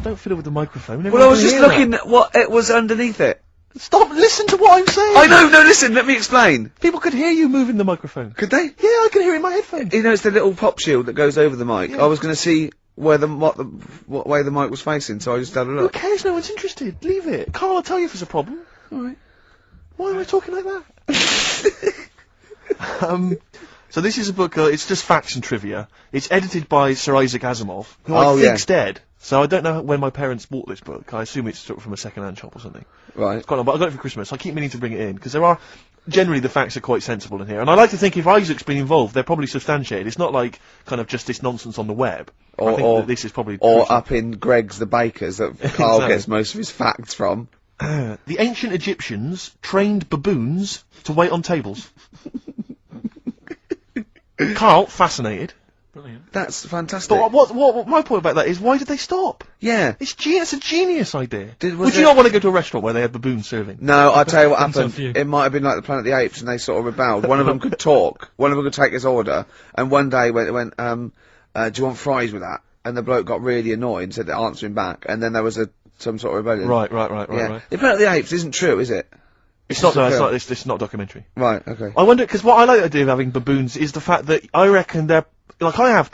Speaker 4: Don't fiddle with the microphone.
Speaker 5: Well, I was just looking at what it was underneath it.
Speaker 4: Stop, listen to what I'm saying!
Speaker 5: I know, no, listen, let me explain.
Speaker 4: People could hear you moving the microphone.
Speaker 5: Could they?
Speaker 4: Yeah, I can hear it in my headphones.
Speaker 5: You know, it's the little pop shield that goes over the mic.
Speaker 4: Yeah.
Speaker 5: I was going to see where what way the mic was facing, so I just had a
Speaker 4: Who
Speaker 5: look.
Speaker 4: cares? No one's interested. Leave it. Carl, I'll tell you if there's a problem.
Speaker 5: Alright.
Speaker 4: Why am I talking like that? So this is a book, it's just facts and trivia. It's edited by Sir Isaac Asimov, who I
Speaker 5: Oh, yeah.
Speaker 4: think's dead. So I don't know when my parents bought this book. I assume it's sort of from a second-hand shop or something.
Speaker 5: Right.
Speaker 4: It's quite long, but I got it for Christmas. I keep meaning to bring it in, because generally the facts are quite sensible in here. And I like to think if Isaac's been involved, they're probably substantiated. It's not like kind of just this nonsense on the web. I think that this is probably
Speaker 5: Or
Speaker 4: crucial.
Speaker 5: up in Greg's the Baker's that Carl
Speaker 4: Exactly.
Speaker 5: gets most of his facts from.
Speaker 4: The ancient Egyptians trained baboons to wait on tables. Carl, fascinated.
Speaker 2: Brilliant.
Speaker 5: That's fantastic.
Speaker 4: But what my point about that is, why did they stop?
Speaker 5: Yeah.
Speaker 4: It's a genius idea.
Speaker 5: Was
Speaker 4: Would you
Speaker 5: it-
Speaker 4: not want to go to a restaurant where they had baboons serving?
Speaker 5: No, I'll tell you what
Speaker 2: Depends on
Speaker 5: happened.
Speaker 2: you.
Speaker 5: It might have been like the Planet of the Apes and they sort of rebelled. One of them could talk. One of them could take his order. And one day went, do you want fries with that? And the bloke got really annoyed and said to answer him back. And then there was some sort of rebellion.
Speaker 4: Right.
Speaker 5: Yeah. The Planet of the Apes isn't true, is it?
Speaker 4: It's not. No,
Speaker 5: a film.
Speaker 4: this is not a documentary.
Speaker 5: Right, okay.
Speaker 4: I wonder, because what I like the idea of having baboons is the fact that I reckon they're like, I have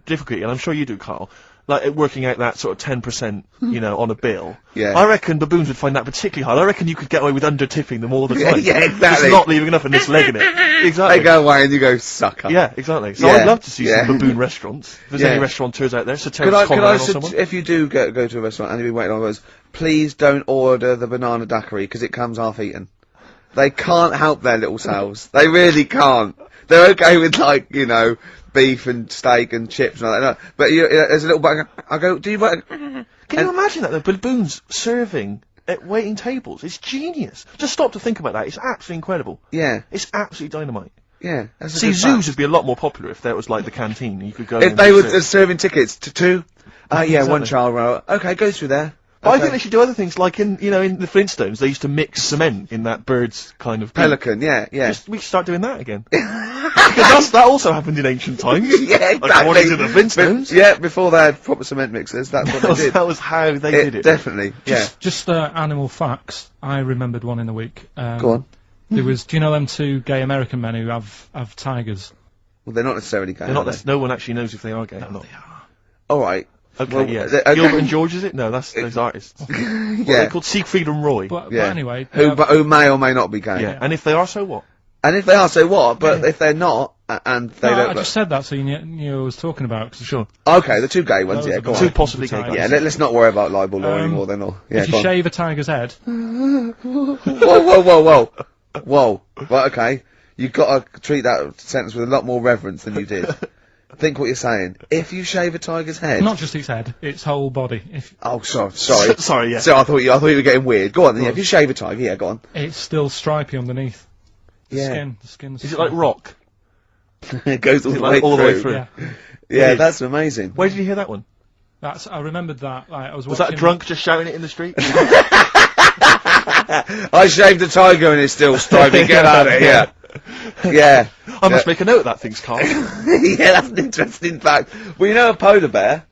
Speaker 4: difficulty, and I'm sure you do, Carl, like at working out that sort of 10%, you know, on a bill.
Speaker 5: Yeah.
Speaker 4: I reckon baboons would find that particularly hard. I reckon you could get away with under-tipping them all the time.
Speaker 5: Yeah, exactly.
Speaker 4: Just not leaving enough and just legging it. Exactly.
Speaker 5: They go away and you go, sucker.
Speaker 4: Yeah, exactly. So
Speaker 5: Yeah,
Speaker 4: I'd love to see
Speaker 5: yeah.
Speaker 4: some baboon restaurants. If there's
Speaker 5: Yeah.
Speaker 4: any restaurateurs out there, so
Speaker 5: Could
Speaker 4: Terence
Speaker 5: I
Speaker 4: Conrad or someone.
Speaker 5: if you do go to a restaurant and you've been waiting on those, please don't order the banana daiquiri because it comes half eaten. They can't help their little selves. They really can't. They're okay with, like, you know, beef and steak and chips and all that. But there's a little bit. I go, do you want?
Speaker 4: Can you imagine that, the baboons serving at waiting tables? It's genius. Just stop to think about that. It's absolutely incredible.
Speaker 5: Yeah,
Speaker 4: It's absolutely dynamite.
Speaker 5: yeah. That's a
Speaker 4: See,
Speaker 5: good
Speaker 4: zoos
Speaker 5: fact.
Speaker 4: would be a lot more popular if there was like the canteen. You could go.
Speaker 5: If
Speaker 4: in
Speaker 5: they
Speaker 4: and
Speaker 5: were
Speaker 4: sit.
Speaker 5: serving tickets to two. Yeah,
Speaker 4: Exactly.
Speaker 5: one child row. Okay, go through there.
Speaker 4: But I
Speaker 5: Okay.
Speaker 4: think they should do other things, like in the Flintstones, they used to mix cement in that bird's kind of beak.
Speaker 5: Pelican. Yeah, yeah.
Speaker 4: We should start doing that again. Because that also happened in ancient times.
Speaker 5: Yeah, exactly.
Speaker 4: According to the Flintstones.
Speaker 5: Yeah, before they had proper cement mixers, that's what they did.
Speaker 4: That was how they did it.
Speaker 5: Definitely. Yeah.
Speaker 2: Just animal facts. I remembered one in the week.
Speaker 5: Go on.
Speaker 2: There was. Do you know them two gay American men who have tigers?
Speaker 5: Well, they're not necessarily gay.
Speaker 4: They're not.
Speaker 5: are they?
Speaker 4: No one actually knows if they are gay or not.
Speaker 5: All right.
Speaker 4: Okay,
Speaker 5: Well,
Speaker 4: yes.
Speaker 5: okay.
Speaker 4: Gilbert and George, is it? No, that's those artists. What are
Speaker 5: Yeah.
Speaker 4: they called? Siegfried and Roy.
Speaker 2: But
Speaker 5: Yeah.
Speaker 2: anyway,
Speaker 5: Who may or may not be gay.
Speaker 4: Yeah. And if they are, so what?
Speaker 5: And if they are, so what? But if they're not, and they
Speaker 2: No,
Speaker 5: don't...
Speaker 2: I just said that so you knew who I was talking about. 'cause
Speaker 4: Sure.
Speaker 5: Okay, the 2 gay ones,
Speaker 2: Those
Speaker 5: yeah,
Speaker 2: are
Speaker 5: go
Speaker 2: the
Speaker 5: on.
Speaker 4: Two possibly gay guys.
Speaker 5: Yeah, let's not worry about libel law anymore then, or... Yeah,
Speaker 2: if you
Speaker 5: go on.
Speaker 2: shave a tiger's head,
Speaker 5: Whoa. Whoa. Right, okay. You've got to treat that sentence with a lot more reverence than you did. Think what you're saying. If you shave a tiger's head...
Speaker 2: not just its head, its whole body. If
Speaker 5: Oh, sorry.
Speaker 4: Sorry, yeah.
Speaker 5: So I thought you were getting weird. Go on, then, yeah, if you shave a tiger, yeah, go on.
Speaker 2: it's still stripy underneath.
Speaker 5: Yeah.
Speaker 2: The skin's
Speaker 4: Is it like rock?
Speaker 5: It goes all
Speaker 4: Is it
Speaker 5: the
Speaker 4: like
Speaker 5: way
Speaker 4: all the way
Speaker 5: through.
Speaker 4: through?
Speaker 2: Yeah.
Speaker 5: Yeah, that's amazing.
Speaker 4: Where did you hear that one?
Speaker 2: I remembered that. Like, I was
Speaker 4: Was
Speaker 2: watching.
Speaker 4: that a drunk just shouting it in the street?
Speaker 5: I shaved a tiger and it's still stripy. Get out of here. Yeah.
Speaker 4: I must make a note of that, thinks Carl.
Speaker 5: Yeah, that's an interesting fact. Well, you know a polar bear?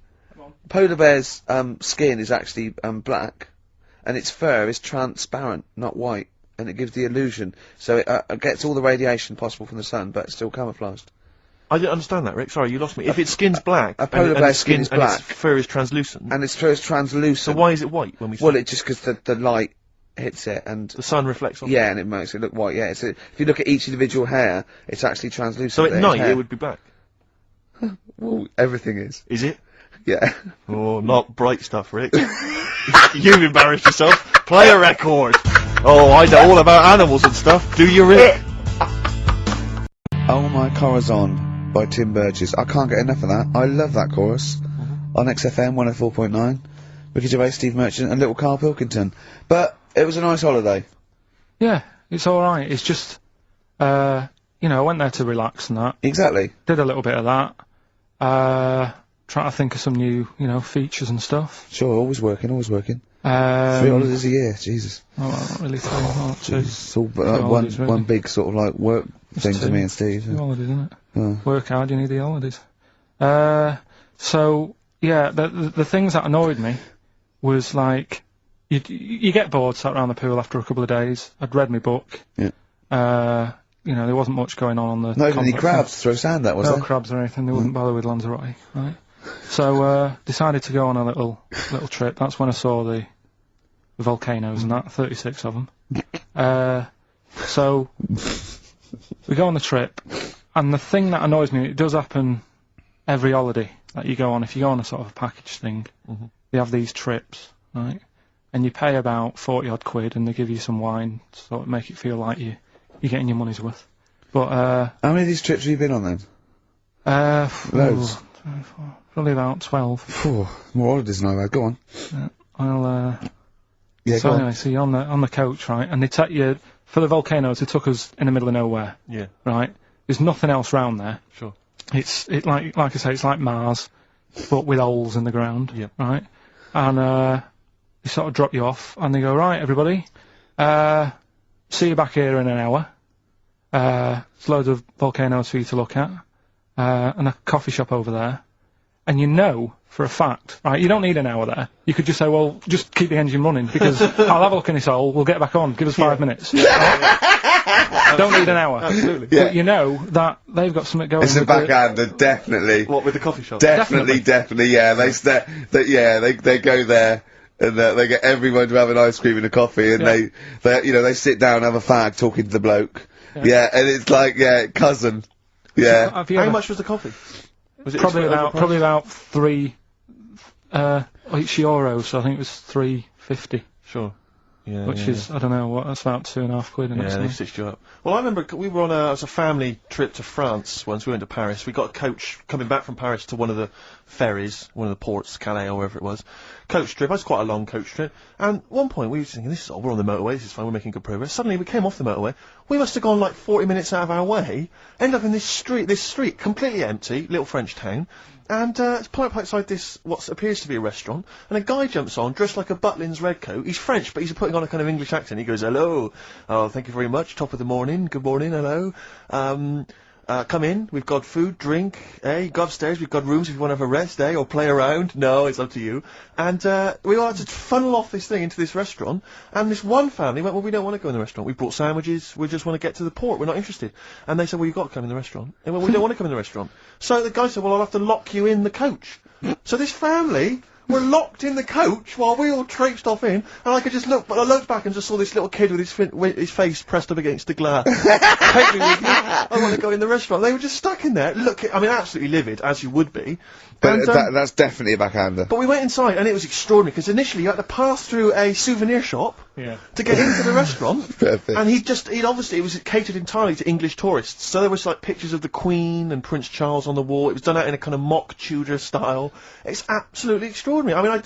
Speaker 5: Polar bear's skin is actually black, and its fur is transparent, not white, and it gives the illusion. So it gets all the radiation possible from the sun, but it's still camouflaged.
Speaker 4: I didn't understand that, Rick. Sorry, you lost me. If its skin's black,
Speaker 5: a polar bear's skin is
Speaker 4: and
Speaker 5: black,
Speaker 4: its fur is translucent,
Speaker 5: and its fur is translucent.
Speaker 4: so why is it white when we see
Speaker 5: Well,
Speaker 4: it?
Speaker 5: it's just because the light hits it, and
Speaker 4: The sun reflects on it?
Speaker 5: yeah, and it makes it look white. Yeah, if you look at each individual hair, it's actually translucent.
Speaker 4: So at
Speaker 5: there,
Speaker 4: night
Speaker 5: hair.
Speaker 4: it would be black.
Speaker 5: Well, everything is.
Speaker 4: Is it?
Speaker 5: Yeah.
Speaker 4: Oh, not bright stuff, Rick. You've embarrassed yourself. Play a record. Oh, I know all about animals and stuff. Do you, Rick?
Speaker 5: Oh My Corazon by Tim Burgess. I can't get enough of that. I love that chorus. On XFM 104.9. Ricky Gervais, Steve Merchant and little Karl Pilkington. But it was a nice holiday.
Speaker 2: Yeah, it's alright. It's just, you know, I went there to relax and that.
Speaker 5: Exactly.
Speaker 2: Did a little bit of that. Trying to think of some new, you know, features and stuff.
Speaker 5: Sure, always working. 3 holidays a year, Jesus.
Speaker 2: Oh, not really 3, not 2.
Speaker 5: It's all
Speaker 2: holidays, really.
Speaker 5: one big sort of like work thing to
Speaker 2: 2.
Speaker 5: me and Steve.
Speaker 2: 2 holidays, isn't it?
Speaker 5: Oh.
Speaker 2: Work hard, you need the holidays. So, yeah, the things that annoyed me was like, you get bored sat around the pool after a couple of days. I'd read my book.
Speaker 5: Yeah.
Speaker 2: You know, there wasn't much going on the...
Speaker 5: Not even any
Speaker 2: complex.
Speaker 5: crabs to throw sand at, was
Speaker 2: No
Speaker 5: there?
Speaker 2: crabs or anything, they wouldn't bother with Lanzarote, right? So, decided to go on a little trip. That's when I saw the volcanoes and that, 36 of them. So, we go on the trip, and the thing that annoys me, it does happen every holiday that you go on. If you go on a sort of a package thing, they have these trips, right? And you pay about 40 odd quid, and they give you some wine, to sort of make it feel like you're getting your money's worth. But,
Speaker 5: How many of these trips have you been on then? Loads.
Speaker 2: Probably about 12.
Speaker 5: Phew, more holidays than I've had. Go on.
Speaker 2: I'll,
Speaker 5: Yeah,
Speaker 2: so
Speaker 5: go
Speaker 2: anyway,
Speaker 5: on.
Speaker 2: so you're on the coach, right? And they take you, for the volcanoes, they took us in the middle of nowhere,
Speaker 4: Yeah,
Speaker 2: right? There's nothing else round there.
Speaker 4: sure.
Speaker 2: Like I say, it's like Mars, but with holes in the ground,
Speaker 4: Yeah.
Speaker 2: right? And, they sort of drop you off, and they go, right, everybody, see you back here in an hour. There's loads of volcanoes for you to look at, and a coffee shop over there. And you know, for a fact, right, you don't need an hour there. You could just say, well, just keep the engine running, because I'll have a look in this hole, we'll get back on, give us 5 minutes. Don't need an hour.
Speaker 4: Absolutely.
Speaker 5: Yeah.
Speaker 2: But you know that they've got something going
Speaker 5: It's a
Speaker 2: with the-
Speaker 5: backhander, definitely.
Speaker 4: What, with the coffee shop?
Speaker 5: Definitely, yeah. They go there and they get everyone to have an ice cream and a coffee, and
Speaker 2: Yeah.
Speaker 5: they sit down, have a fag, talking to the bloke. Yeah, and it's like, cousin. Yeah.
Speaker 2: Have you
Speaker 4: How
Speaker 2: ever-
Speaker 4: much was the coffee? Was it
Speaker 2: Probably
Speaker 4: overpriced?
Speaker 2: about 3 each euro, so I think it was 3.50,
Speaker 4: Sure. Yeah,
Speaker 2: which is, I don't know, what, that's about 2.5 quid.
Speaker 4: Yeah, they stitched you up. Well, I remember we were on it was a family trip to France once. We went to Paris. We got a coach coming back from Paris to one of the ferries, one of the ports, Calais or wherever it was. Coach trip. It was quite a long coach trip. And at one point we were thinking, we're on the motorway. This is fine. We're making good progress. Suddenly we came off the motorway. We must have gone like 40 minutes out of our way. Ended up in this street completely empty, little French town. And it's pulled up outside this, what appears to be a restaurant, and a guy jumps on, dressed like a Butlins red coat. He's French, but he's putting on a kind of English accent. He goes, hello, oh, thank you very much, top of the morning, good morning, hello. Come in, we've got food, drink, go upstairs, we've got rooms if you want to have a rest, or play around. No, it's up to you. And we all had to funnel off this thing into this restaurant, and this one family went, well, we don't want to go in the restaurant. We brought sandwiches, we just want to get to the port, we're not interested. And they said, well, you've got to come in the restaurant. They went, we don't want to come in the restaurant. So the guy said, well, I'll have to lock you in the coach. So this family were locked in the coach while we all traipsed off in, and I could just look, but I looked back and just saw this little kid with his face pressed up against the glass. Take me with you. I want to go in the restaurant. They were just stuck in there. I mean, absolutely livid, as you would be.
Speaker 5: But
Speaker 4: And,
Speaker 5: that's definitely a backhander.
Speaker 4: but we went inside, and it was extraordinary, because initially you had to pass through a souvenir shop to get into the restaurant.
Speaker 5: Perfect.
Speaker 4: And he'd obviously, it was catered entirely to English tourists. So there was like pictures of the Queen and Prince Charles on the wall. It was done out in a kind of mock Tudor style. It's absolutely extraordinary. I mean,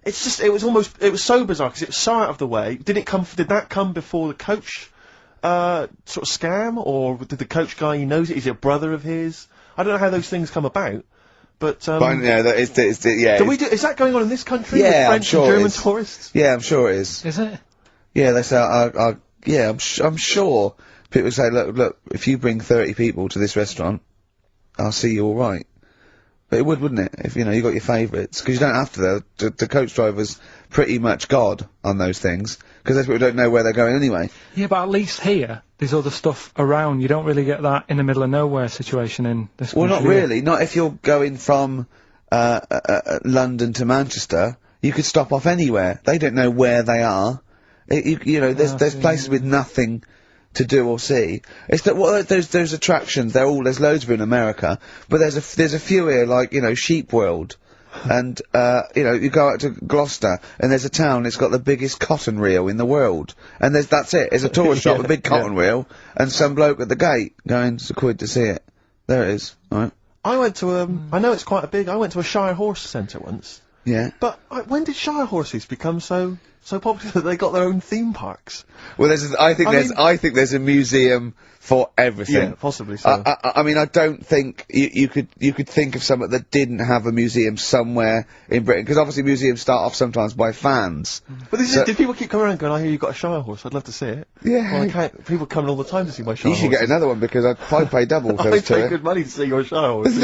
Speaker 4: it was so bizarre, because it was so out of the way. Did that come before the coach, sort of scam? Or did the coach guy, he knows it? Is it a brother of his? I don't know how those things come about. But
Speaker 5: yeah, is Yeah,
Speaker 4: with
Speaker 5: I'm
Speaker 4: French
Speaker 5: sure
Speaker 4: and
Speaker 5: it
Speaker 4: German
Speaker 5: is.
Speaker 4: tourists?
Speaker 5: Yeah, I'm sure it is.
Speaker 2: Is it?
Speaker 5: Yeah, they say, I'm sure people say, look, if you bring 30 people to this restaurant, I'll see you alright. But it wouldn't it? If, you got your favourites. Because you don't have to, though. The coach driver's pretty much God on those things. Because those people don't know where they're going anyway.
Speaker 2: Yeah, but at least here, there's other stuff around. You don't really get that in the middle of nowhere situation in this country.
Speaker 5: Well, not really. Not if you're going from, London to Manchester. You could stop off anywhere. They don't know where they are. There's places with nothing to do or see. It's that those attractions. There's loads of them in America, but there's a few here, like Sheep World, and you go out to Gloucester and there's a town. It's got the biggest cotton reel in the world, and that's it. It's a tourist shop, a big cotton reel, and some bloke at the gate going, "It's £1 to see it." There it is. All right.
Speaker 4: I went to I know it's quite I went to a Shire Horse Centre once.
Speaker 5: Yeah.
Speaker 4: But when did Shire horses become so popular that they got their own theme parks?
Speaker 5: Well, I think there's a museum for everything.
Speaker 4: Yeah, possibly so.
Speaker 5: I mean, I don't think you could think of something that didn't have a museum somewhere in Britain, because obviously museums start off sometimes by fans.
Speaker 4: But did people keep coming around going, "I hear you got a Shire horse, I'd love to see it"?
Speaker 5: Yeah.
Speaker 4: Well, I can't. People coming all the time to see my Shire
Speaker 5: You should get another one, because I'd pay double for
Speaker 4: I
Speaker 5: those two.
Speaker 4: pay good money to see your Shire horse.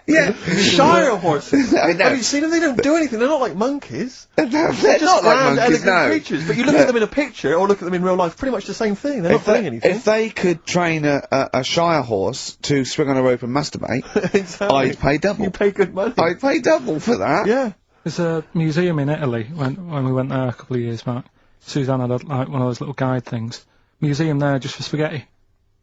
Speaker 5: Yeah.
Speaker 4: Shire horses.
Speaker 5: I know.
Speaker 4: Have you seen them? They don't do anything. They're not like monkeys.
Speaker 5: They're
Speaker 4: Just
Speaker 5: not like
Speaker 4: grand,
Speaker 5: monkeys,
Speaker 4: elegant
Speaker 5: no.
Speaker 4: creatures. But you look at them in a picture or look at them in real life, pretty much the same thing. They're not doing anything.
Speaker 5: If they could train a Shire horse to swing on a rope and masturbate,
Speaker 4: Exactly.
Speaker 5: I'd pay double.
Speaker 4: You pay good money.
Speaker 5: I'd pay double for that.
Speaker 4: Yeah.
Speaker 2: There's a museum in Italy when we went there a couple of years back. Suzanne had like one of those little guide things. Museum there just for spaghetti.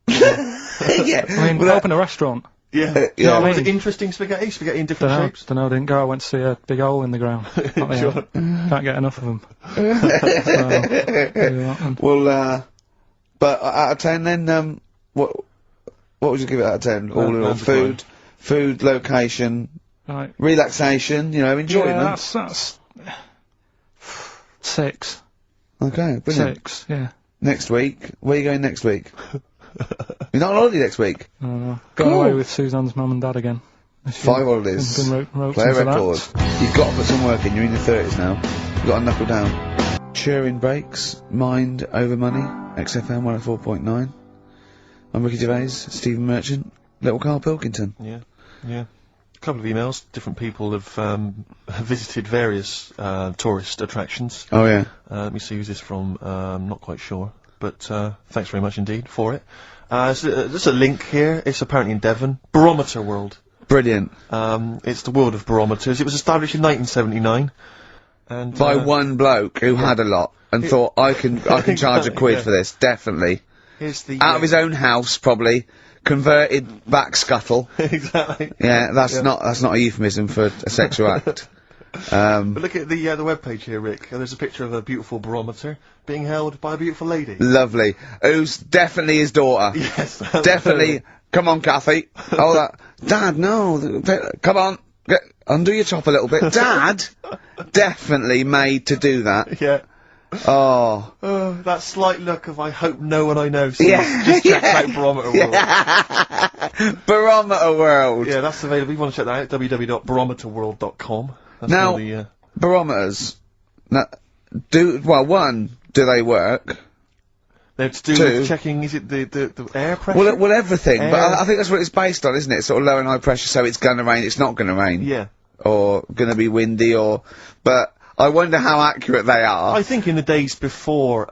Speaker 5: Yeah.
Speaker 2: I mean, open a restaurant.
Speaker 4: Yeah.
Speaker 5: yeah.
Speaker 2: know what I
Speaker 4: Was it
Speaker 2: mean?
Speaker 4: interesting spaghetti? Spaghetti in different shapes?
Speaker 2: Dunno, didn't go. I went to see a big hole in the ground.
Speaker 4: Sure.
Speaker 2: Can't get enough of them.
Speaker 5: Well, but out of 10 then, what would you give it out of 10? All in all, food, location,
Speaker 2: Right.
Speaker 5: relaxation, enjoyment.
Speaker 2: Yeah, that's 6.
Speaker 5: Okay, brilliant.
Speaker 2: 6, yeah.
Speaker 5: Next week, where are you going next week? You're not on holiday next week.
Speaker 2: Going
Speaker 5: Cool.
Speaker 2: away with Suzanne's mum and dad again.
Speaker 5: 5 holidays.
Speaker 2: Been roped
Speaker 5: Play a
Speaker 2: into that.
Speaker 5: record. You've got to put some work in. You're in your 30s now. You've got to knuckle down. Cheering breaks. Mind over money. XFM 104.9. I'm Ricky Gervais. Stephen Merchant. Little Karl Pilkington.
Speaker 4: Yeah. A couple of emails. Different people have visited various tourist attractions.
Speaker 5: Oh yeah.
Speaker 4: Let me see who's this from. I'm not quite sure. But thanks very much indeed for it. There's a link here. It's apparently in Devon. Barometer World.
Speaker 5: Brilliant.
Speaker 4: It's the world of barometers. It was established in 1979. And
Speaker 5: By one bloke who had a lot and thought, I can charge £1
Speaker 4: Yeah.
Speaker 5: for this, definitely.
Speaker 4: Here's the
Speaker 5: Out of his own house, probably. Converted back scuttle.
Speaker 4: exactly.
Speaker 5: Yeah, that's not a euphemism for a sexual act.
Speaker 4: But look at the webpage here, Rick. There's a picture of a beautiful barometer being held by a beautiful lady.
Speaker 5: Lovely. Who's definitely his daughter.
Speaker 4: Yes.
Speaker 5: Definitely. Come on, Kathy. Oh, that. Dad, no. Come on. Undo your top a little bit. Dad! Definitely made to do that.
Speaker 4: Yeah.
Speaker 5: Oh.
Speaker 4: That slight look of I hope no one I know sees.
Speaker 5: Yeah.
Speaker 4: Just check out Barometer World.
Speaker 5: Barometer World.
Speaker 4: Yeah, that's available. If you want to check that out, www.barometerworld.com. That's
Speaker 5: Now,
Speaker 4: all the,
Speaker 5: barometers. Now, do they work?
Speaker 4: they're to do
Speaker 5: Two.
Speaker 4: with checking, is it the air pressure?
Speaker 5: Well, everything. But
Speaker 4: Air.
Speaker 5: I think that's what it's based on, isn't it? Sort of low and high pressure, so it's gonna rain, it's not gonna rain.
Speaker 4: Yeah.
Speaker 5: Or gonna be windy, but I wonder how accurate they are.
Speaker 4: I think in the days before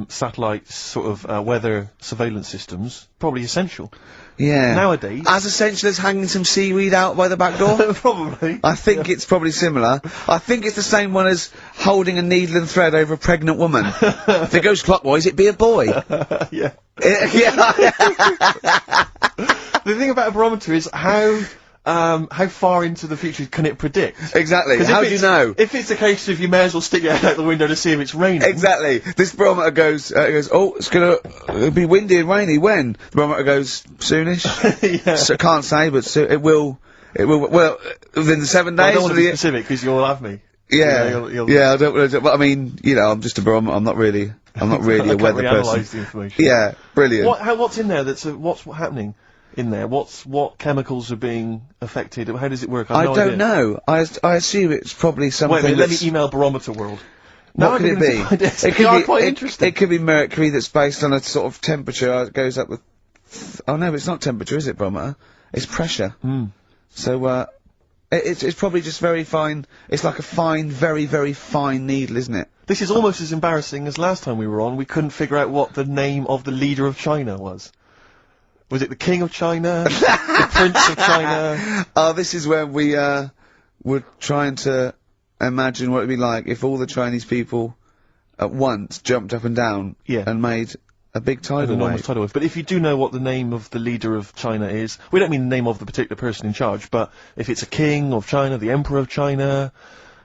Speaker 4: satellite sort of weather surveillance systems, probably essential.
Speaker 5: Yeah.
Speaker 4: Nowadays,
Speaker 5: As essential as hanging some seaweed out by the back door?
Speaker 4: probably.
Speaker 5: I think it's probably similar. I think it's the same one as holding a needle and thread over a pregnant woman. If it goes clockwise, it'd be a boy.
Speaker 4: Yeah.
Speaker 5: Yeah.
Speaker 4: The thing about a barometer is how far into the future can it predict?
Speaker 5: Exactly.
Speaker 4: 'Cause
Speaker 5: How
Speaker 4: if
Speaker 5: do you
Speaker 4: it's-
Speaker 5: know?
Speaker 4: If it's a case of you may as well stick your head out the window to see if it's raining.
Speaker 5: Exactly. This barometer goes, oh, it'll be windy and rainy. When? The barometer goes, soonish.
Speaker 4: Yeah.
Speaker 5: So can't say, but it will, well, within the 7
Speaker 4: I
Speaker 5: days.
Speaker 4: don't want to
Speaker 5: or
Speaker 4: be
Speaker 5: the-
Speaker 4: specific because you'll have me.
Speaker 5: Yeah,
Speaker 4: you'll-
Speaker 5: yeah, I don't want to, but I mean, you know, I'm just a barometer, I'm not really
Speaker 4: I
Speaker 5: a
Speaker 4: can't
Speaker 5: weather
Speaker 4: really
Speaker 5: person.
Speaker 4: analyse the information.
Speaker 5: Yeah, brilliant.
Speaker 4: What's in there? What's happening in there? What chemicals are being affected? How does it work?
Speaker 5: I
Speaker 4: have no
Speaker 5: don't
Speaker 4: idea.
Speaker 5: know. I assume it's probably something
Speaker 4: Wait a minute, let me
Speaker 5: that's-
Speaker 4: email Barometer World.
Speaker 5: What could it be?
Speaker 4: It could be quite interesting.
Speaker 5: It could be mercury that's based on a sort of temperature. It goes up with. Oh no, it's not temperature, is it, barometer? It's pressure. So it's probably just very fine. It's like a fine, very, very fine needle, isn't it?
Speaker 4: This is almost as embarrassing as last time we were on. We couldn't figure out what the name of the leader of China was. Was it the King of China? The Prince of China?
Speaker 5: Oh, this is where we were trying to imagine what it'd be like if all the Chinese people at once jumped up and down
Speaker 4: Yeah.
Speaker 5: and made a big
Speaker 4: An
Speaker 5: tidal
Speaker 4: enormous
Speaker 5: wave.
Speaker 4: tidal wave. But if you do know what the name of the leader of China is, we don't mean the name of the particular person in charge, but if it's a king of China, the emperor of China,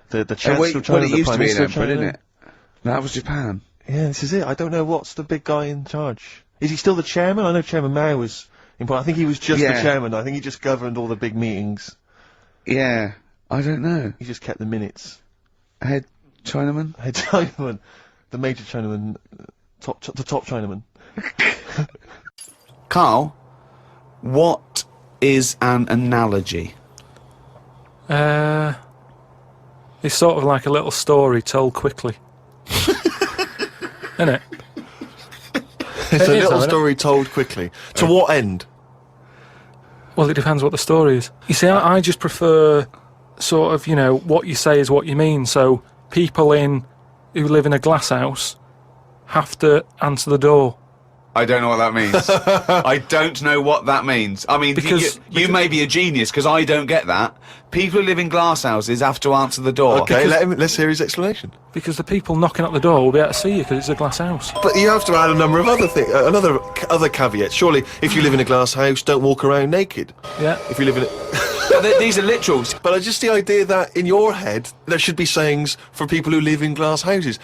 Speaker 4: the chancellor of China,
Speaker 5: Well, it
Speaker 4: the
Speaker 5: used to
Speaker 4: prime
Speaker 5: be an
Speaker 4: minister of
Speaker 5: emperor,
Speaker 4: China.
Speaker 5: didn't it? That was Japan.
Speaker 4: Yeah, this is it. I don't know what's the big guy in charge. Is he still the chairman? I know Chairman Mao was important. I think he was just
Speaker 5: Yeah.
Speaker 4: the chairman. I think he just governed all the big meetings.
Speaker 5: Yeah, I don't know.
Speaker 4: He just kept the minutes.
Speaker 5: Head Chinaman?
Speaker 4: Head Chinaman, the major Chinaman, the top Chinaman.
Speaker 1: Carl, what is an analogy?
Speaker 2: It's sort of like a little story told quickly. Isn't it?
Speaker 3: It's a
Speaker 2: It is,
Speaker 3: little
Speaker 2: though, isn't it?
Speaker 3: story told quickly. To what end?
Speaker 2: Well, it depends what the story is. You see, I just prefer sort of, you know, what you say is what you mean. So people who live in a glass house have to answer the door.
Speaker 1: I don't know what that means. I don't know what that means. I mean,
Speaker 2: Because-
Speaker 1: you may be a genius, because I don't get that. People who live in glass houses have to answer the door.
Speaker 3: Okay, let's hear his explanation.
Speaker 2: Because the people knocking at the door will be able to see you because it's a glass house.
Speaker 3: But you have to add a number of other things, other caveats. Surely, if you live in a glass house, don't walk around naked.
Speaker 2: Yeah.
Speaker 3: If you live in a...
Speaker 1: These are literals.
Speaker 3: But just the idea that in your head there should be sayings for people who live in glass houses.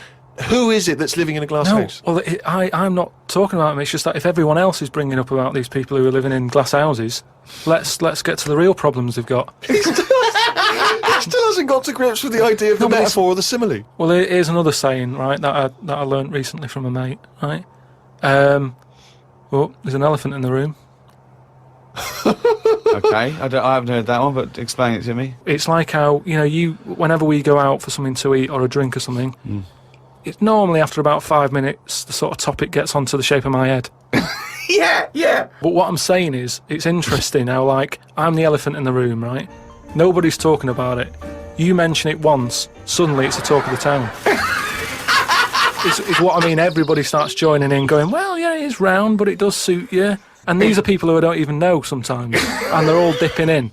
Speaker 3: Who is it that's living in a glass
Speaker 2: No,
Speaker 3: house?
Speaker 2: well, I'm not talking about them. It's just that if everyone else is bringing up about these people who are living in glass houses, let's get to the real problems they've got.
Speaker 3: He still hasn't got to grips with the idea of the
Speaker 2: but it's-
Speaker 3: metaphor or the simile.
Speaker 2: Well, here's another saying, right, that I learnt recently from a mate, right? Oh, there's an elephant in the room.
Speaker 1: Okay, I haven't heard that one, but explain it to me.
Speaker 2: It's like how, you know, whenever we go out for something to eat or a drink or something, it's normally after about 5 minutes the sort of topic gets onto the shape of my head.
Speaker 1: Yeah.
Speaker 2: But what I'm saying is, it's interesting how, like, I'm the elephant in the room, right? Nobody's talking about it. You mention it once, suddenly it's the talk of the town. It's what I mean. Everybody starts joining in, going, well, yeah, it is round, but it does suit you. And these are people who I don't even know sometimes, and they're all dipping in.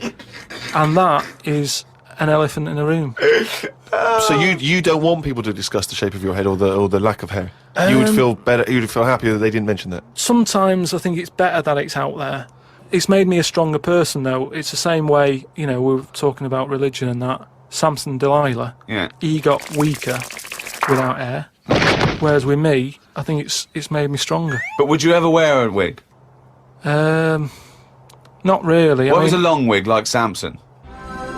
Speaker 2: And that is an elephant in the room.
Speaker 3: So you don't want people to discuss the shape of your head or the lack of hair. You would feel better. You would feel happier that they didn't mention that.
Speaker 2: Sometimes I think it's better that it's out there. It's made me a stronger person, though. It's the same way, you know, we were talking about religion and that. Samson Delilah,
Speaker 1: Yeah.
Speaker 2: he got weaker without hair. Whereas with me, I think it's made me stronger.
Speaker 1: But would you ever wear a wig?
Speaker 2: Not really.
Speaker 1: What
Speaker 2: I
Speaker 1: was a
Speaker 2: mean,
Speaker 1: long wig like Samson?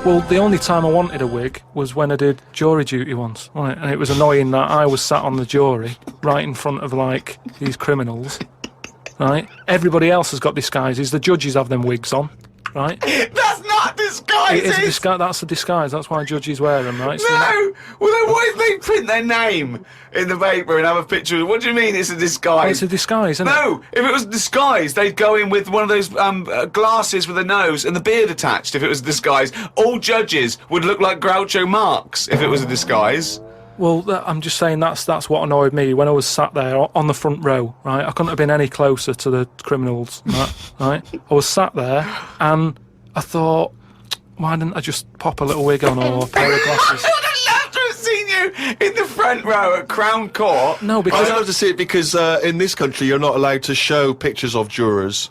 Speaker 2: well, the only time I wanted a wig was when I did jury duty once, wasn't it? And it was annoying that I was sat on the jury right in front of, like, these criminals, right? Everybody else has got disguises. The judges have them wigs on, right?
Speaker 1: That's not disguises!
Speaker 2: It is a disguise. That's a disguise. That's why judges wear them, right? So
Speaker 1: No! Well then why did they print their name in the paper and have a picture? What do you mean it's a disguise?
Speaker 2: it's a disguise, isn't it?
Speaker 1: No! If it was a disguise, they'd go in with one of those glasses with a nose and the beard attached if it was a disguise. All judges would look like Groucho Marx if it was a disguise.
Speaker 2: Well, I'm just saying that's what annoyed me when I was sat there on the front row, right? I couldn't have been any closer to the criminals, and that, right? I was sat there, and I thought, why didn't I just pop a little wig on or a pair of glasses?
Speaker 1: I'd love to have seen you in the front row at Crown Court.
Speaker 2: No,
Speaker 3: I'd
Speaker 2: because
Speaker 3: love to see it because in this country you're not allowed to show pictures of jurors.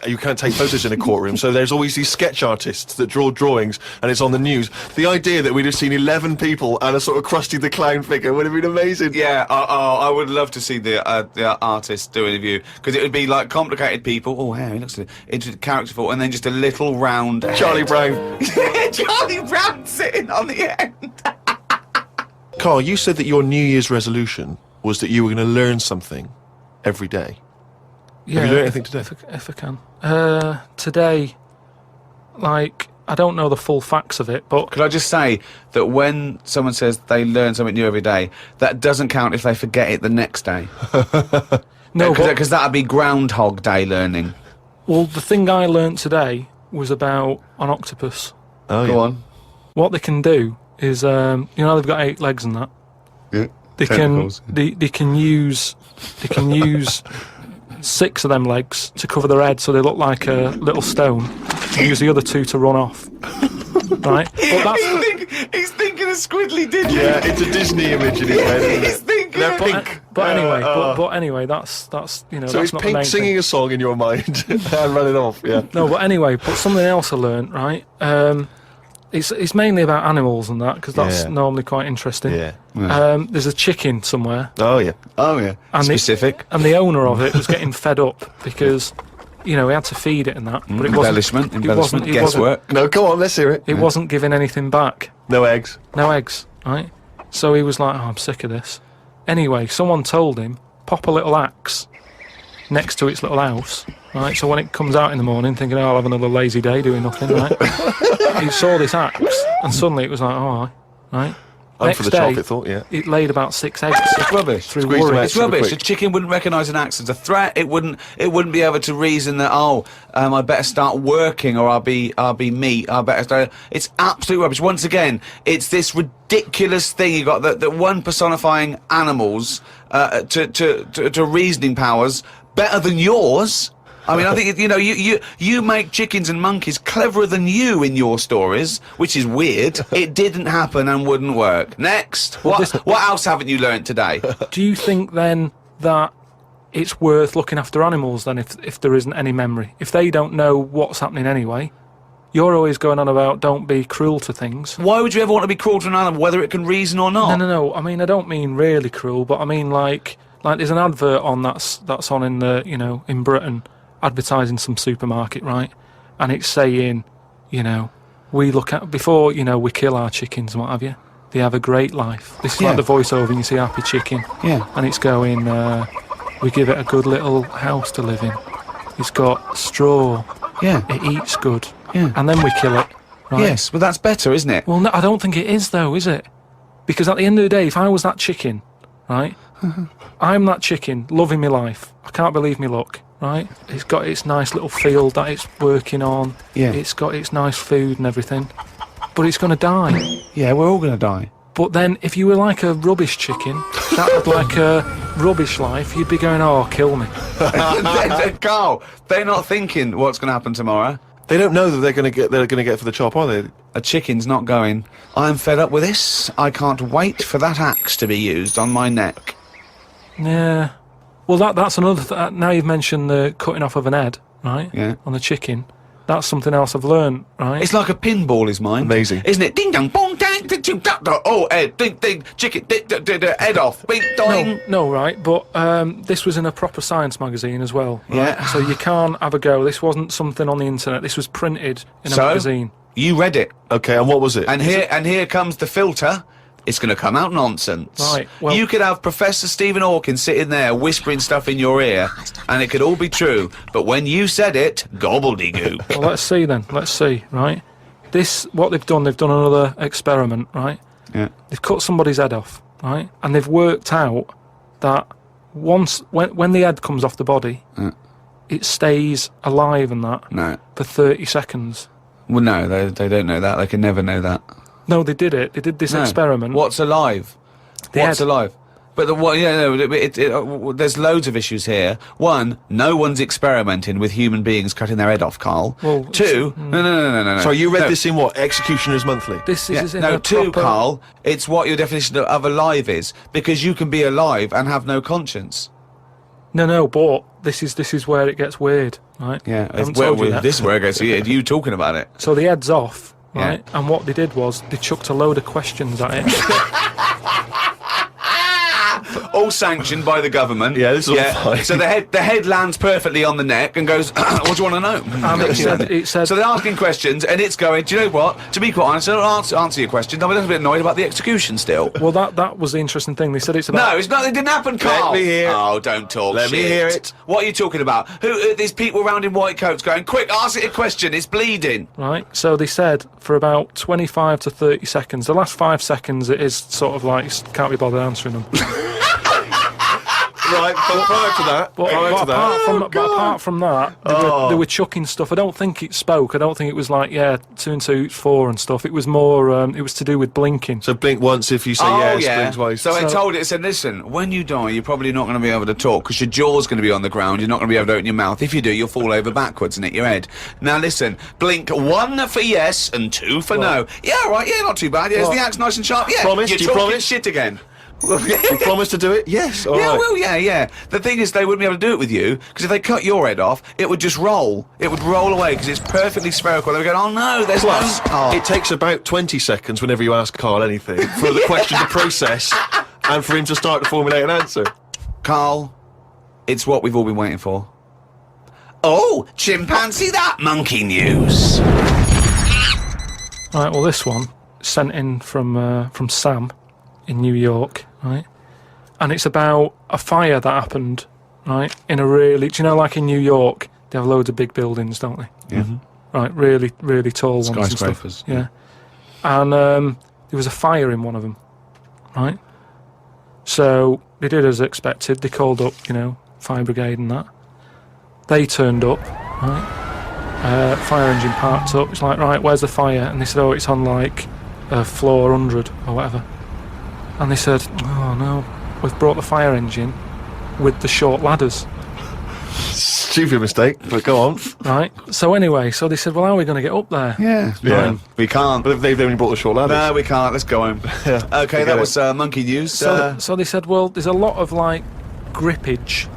Speaker 3: You can't take photos in a courtroom, so there's always these sketch artists that draw drawings, and it's on the news. The idea that we'd have seen 11 people and a sort of Krusty the Clown figure would have been amazing.
Speaker 1: Yeah, I would love to see the artist do a view, because it would be like complicated people. Oh, yeah, he looks into characterful, and then just a little round
Speaker 3: Charlie
Speaker 1: head.
Speaker 3: Brown.
Speaker 1: Charlie Brown sitting on the end.
Speaker 3: Carl, you said that your New Year's resolution was that you were going to learn something every day.
Speaker 2: yeah,
Speaker 3: Have you learned anything today?
Speaker 2: if I can. Today, like, I don't know the full facts of it, but
Speaker 1: Could I just say that when someone says they learn something new every day, that doesn't count if they forget it the next day.
Speaker 2: no, but,
Speaker 1: Because that'd be Groundhog Day learning.
Speaker 2: well, the thing I learnt today was about an octopus.
Speaker 3: Oh,
Speaker 1: Go on.
Speaker 2: What they can do is, you know, they've got 8 legs and that.
Speaker 1: Yeah.
Speaker 2: They
Speaker 1: Tentacles.
Speaker 2: can use 6 of them legs to cover their head so they look like a little stone, and use the other 2 to run off. Right? But that's,
Speaker 1: He's thinking of Squidly Diddly.
Speaker 3: Yeah, it's a Disney image in his head, isn't
Speaker 1: He's
Speaker 3: it?
Speaker 1: thinking
Speaker 3: They're
Speaker 1: of
Speaker 3: pink.
Speaker 2: but anyway, but anyway, that's you know,
Speaker 3: So
Speaker 2: that's
Speaker 3: it's
Speaker 2: not the
Speaker 3: Pink
Speaker 2: main
Speaker 3: singing
Speaker 2: thing.
Speaker 3: a song in your mind and running off, yeah.
Speaker 2: No, but anyway, but something else I learnt, right? It's mainly about animals and that, because that's
Speaker 3: Yeah.
Speaker 2: normally quite interesting.
Speaker 3: Yeah.
Speaker 2: There's a chicken somewhere,
Speaker 3: Oh, yeah.
Speaker 1: Oh, yeah.
Speaker 2: And
Speaker 1: Specific.
Speaker 2: and the owner of it was getting fed up because, you know, he had to feed it and that, but it wasn't.
Speaker 1: Embellishment,
Speaker 2: it wasn't-
Speaker 1: guesswork.
Speaker 3: No, come on, let's hear it.
Speaker 2: It wasn't giving anything back.
Speaker 3: No eggs.
Speaker 2: No eggs, right? So he was like, oh, I'm sick of this. Anyway, someone told him, pop a little axe next to its little house, right? So when it comes out in the morning thinking, oh, I'll have another lazy day doing nothing, right? He saw this axe, and suddenly it was like, oh, right?
Speaker 3: I'm
Speaker 2: Next
Speaker 3: for the
Speaker 2: day,
Speaker 3: chocolate thought, yeah.
Speaker 2: it laid about 6 eggs.
Speaker 1: It's rubbish.
Speaker 2: Through
Speaker 3: Squeeze them
Speaker 2: worry.
Speaker 3: out.
Speaker 1: It's
Speaker 3: super
Speaker 1: rubbish.
Speaker 3: quick.
Speaker 1: A chicken wouldn't recognise an axe as a threat. It wouldn't be able to reason that I better start working or I'll be meat. I better start. It's absolute rubbish. Once again, it's this ridiculous thing you got that one personifying animals to reasoning powers better than yours. I mean, I think, you know, you make chickens and monkeys cleverer than you in your stories, which is weird. It didn't happen and wouldn't work. Next. What else haven't you learnt today?
Speaker 2: Do you think then that it's worth looking after animals then if there isn't any memory? If they don't know what's happening anyway, you're always going on about don't be cruel to things.
Speaker 1: Why would you ever want to be cruel to an animal, whether it can reason or not?
Speaker 2: No. I mean, I don't mean really cruel, but I mean like there's an advert on that's on in the, you know, in Britain, advertising some supermarket, right? And it's saying, you know, we look at before, you know, we kill our chickens and what have you. They have a great life. This is
Speaker 1: Yeah.
Speaker 2: like the voiceover, and you see Happy Chicken.
Speaker 1: Yeah.
Speaker 2: And it's going, we give it a good little house to live in. It's got straw.
Speaker 1: Yeah.
Speaker 2: It eats good.
Speaker 1: Yeah.
Speaker 2: And then we kill it. Right?
Speaker 1: Yes, but that's better, isn't it?
Speaker 2: Well, no, I don't think it is, though, is it? Because at the end of the day, if I was that chicken, right? I'm that chicken, loving my life. I can't believe me luck, right? It's got its nice little field that it's working on.
Speaker 1: Yeah.
Speaker 2: It's got its nice food and everything. But it's going to die.
Speaker 1: Yeah, we're all going to die.
Speaker 2: But then, if you were like a rubbish chicken, that had like a rubbish life, you'd be going, oh, kill me.
Speaker 1: Carl, they're not thinking what's going to happen tomorrow.
Speaker 3: They don't know that they're going to get for the chop, are they?
Speaker 1: A chicken's not going, I'm fed up with this. I can't wait for that axe to be used on my neck.
Speaker 2: Yeah. Well, that's another now you've mentioned the cutting off of an head, right?
Speaker 1: Yeah.
Speaker 2: On the chicken. That's something else I've learned, right?
Speaker 1: It's like a pinball is mine.
Speaker 3: Amazing.
Speaker 1: Isn't it? Ding dong, bong, dang, ding, ding, da, da. Oh, head, ding, ding, chicken, head off, bing, doing.
Speaker 2: No, right, but this was in a proper science magazine as well. Right?
Speaker 1: Yeah.
Speaker 2: So you can't have a go. This wasn't something on the internet. This was printed in a
Speaker 1: So?
Speaker 2: magazine.
Speaker 1: You read it.
Speaker 3: Okay, and what was it?
Speaker 1: And here comes the filter. It's going to come out nonsense.
Speaker 2: Right, well-
Speaker 1: you could have Professor Stephen Hawking sitting there whispering stuff in your ear, and it could all be true. But when you said it, gobbledygook.
Speaker 2: Well, let's see then. Let's see, right? What they've done another experiment, right?
Speaker 1: Yeah.
Speaker 2: They've cut somebody's head off, right? And they've worked out that when the head comes off the body, it stays alive and that
Speaker 1: No.
Speaker 2: for 30 seconds.
Speaker 1: Well, no, they don't know that. They can never know that.
Speaker 2: No, they did it. They did this
Speaker 1: No.
Speaker 2: experiment.
Speaker 1: What's alive? What's alive? But there's loads of issues here. One, no one's experimenting with human beings cutting their head off, Carl.
Speaker 2: Well,
Speaker 1: two, no.
Speaker 3: So you read this in what? Executioner's Monthly?
Speaker 2: This is in
Speaker 1: No,
Speaker 2: a
Speaker 1: two,
Speaker 2: proper-
Speaker 1: Carl, it's what your definition of alive is. Because you can be alive and have no conscience.
Speaker 2: No, but this is where it gets weird, right?
Speaker 1: Yeah,
Speaker 2: I haven't told you that.
Speaker 1: this is where it goes. You talking about it.
Speaker 2: So the head's off,
Speaker 1: Yeah.
Speaker 2: right? And what they did was they chucked a load of questions at it.
Speaker 1: All sanctioned by the government.
Speaker 3: Yeah, this is all fine.
Speaker 1: So the head lands perfectly on the neck and goes, what do you want to know?
Speaker 2: And it said
Speaker 1: So they're asking questions, and it's going, do you know what? To be quite honest, I don't answer your questions. I'm a little bit annoyed about the execution still.
Speaker 2: well, that was the interesting thing. They said it's about
Speaker 1: No, it's not. It didn't happen, Carl.
Speaker 3: me hear.
Speaker 1: Oh, don't talk.
Speaker 3: Let me
Speaker 1: shit.
Speaker 3: hear it.
Speaker 1: What are you talking about? Who? These people round in white coats going, quick, ask it a question. It's bleeding.
Speaker 2: right? So they said for about 25 to 30 seconds. The last 5 seconds, it is sort of like can't be bothered answering them.
Speaker 3: Right, but prior to that,
Speaker 2: But, apart from that, they were chucking stuff. I don't think it spoke. I don't think it was like 2 and 2 4 and stuff. It was more. It was to do with blinking.
Speaker 3: So blink once if you say yes, blink twice.
Speaker 1: So it said, listen, when you die, you're probably not going to be able to talk because your jaw's going to be on the ground. You're not going to be able to open your mouth. If you do, you'll fall over backwards and hit your head. Now listen, blink 1 for yes and 2 for no. Yeah, right. Yeah, not too bad. Yeah, is the axe nice and sharp? Yeah.
Speaker 3: Promise?
Speaker 1: You're
Speaker 3: Do you
Speaker 1: talking
Speaker 3: promise?
Speaker 1: shit again.
Speaker 3: You promise to do it? Yes. All
Speaker 1: Yeah,
Speaker 3: right.
Speaker 1: well, yeah. The thing is, they wouldn't be able to do it with you, because if they cut your head off, it would just roll. It would roll away, because it's perfectly spherical. They would go, oh no, there's
Speaker 3: Plus,
Speaker 1: no...
Speaker 3: it takes about 20 seconds whenever you ask Carl anything for the question to process and for him to start to formulate an answer.
Speaker 1: Carl, it's what we've all been waiting for. Oh, chimpanzee that monkey news.
Speaker 2: Right. Well, this one sent in from Sam in New York, right? And it's about a fire that happened, right? In a really, do you know, like in New York, they have loads of big buildings, don't they?
Speaker 1: Yeah.
Speaker 2: Right, really, really tall ones and
Speaker 1: Skyscrapers,
Speaker 2: stuff. Yeah. And there was a fire in one of them, right? So they did as expected. They called up, fire brigade and that. They turned up, right? Fire engine parked up. It's like, right, where's the fire? And they said, oh, it's on like floor 100 or whatever. And they said, oh no, we've brought the fire engine with the short ladders.
Speaker 3: Stupid mistake, but go on.
Speaker 2: Right. So anyway, so they said, well, how are we going to get up there?
Speaker 3: Yeah.
Speaker 1: We can't.
Speaker 3: But they've only brought the short ladders.
Speaker 1: No, we can't. Let's go home.
Speaker 3: Yeah.
Speaker 1: Okay,
Speaker 3: Forget
Speaker 1: that
Speaker 3: it.
Speaker 1: was monkey news.
Speaker 2: So they said, well, there's a lot of like grippage.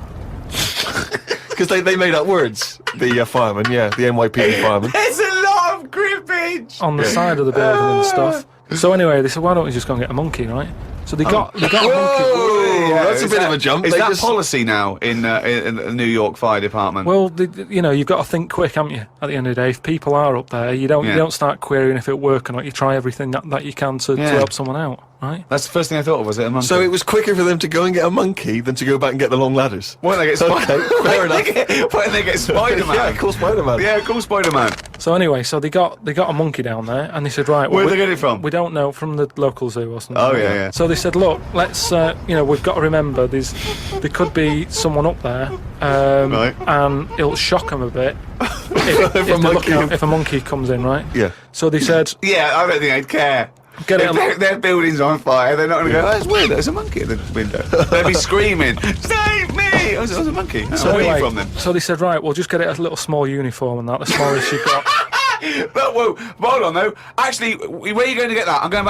Speaker 3: Because they made up words. The firemen, the NYPD firemen.
Speaker 1: There's a lot of grippage.
Speaker 2: On the side of the building and stuff. So anyway, they said, why don't we just go and get a monkey, right? So they got a monkey.
Speaker 3: That's a bit of a jump.
Speaker 1: Is
Speaker 3: They
Speaker 1: that
Speaker 3: just-
Speaker 1: policy now in the New York Fire Department?
Speaker 2: Well, you've got to think quick, haven't you? At the end of the day, if people are up there, you don't start querying if it works or not. You try everything that you can to help someone out, right?
Speaker 1: That's the first thing I thought of, was it a monkey?
Speaker 3: So it was quicker for them to go and get a monkey than to go back and get the long ladders.
Speaker 1: Why don't they get
Speaker 3: Okay, fair enough.
Speaker 1: Why don't they get Spider-Man?
Speaker 3: Yeah, cool Spider-Man.
Speaker 1: Yeah, cool Spider-Man.
Speaker 2: So anyway, so they got a monkey down there, and they said, right,
Speaker 1: Where'd
Speaker 2: we-
Speaker 1: they get it from?
Speaker 2: We don't know, from the local zoo or something.
Speaker 1: Oh,
Speaker 2: like
Speaker 1: yeah,
Speaker 2: that.
Speaker 1: yeah.
Speaker 2: So they said, look, let's, we've got to remember there could be someone up there,
Speaker 1: Right.
Speaker 2: and it'll shock them a bit if a monkey comes in, right?
Speaker 3: Yeah.
Speaker 2: So they said,
Speaker 1: Yeah, I don't think they'd care.
Speaker 2: Get it
Speaker 1: If their building's on fire, they're not going to go, oh, it's weird, there's a monkey at the window. They'll be screaming, save me! Oh, there's a monkey. Oh,
Speaker 2: so
Speaker 1: where are
Speaker 2: anyway,
Speaker 1: you from then?
Speaker 2: so they said, right, we'll just get it a little small uniform and that, the smallest you've got.
Speaker 1: But whoa, hold on though. Actually, where are you going to get that? I'm going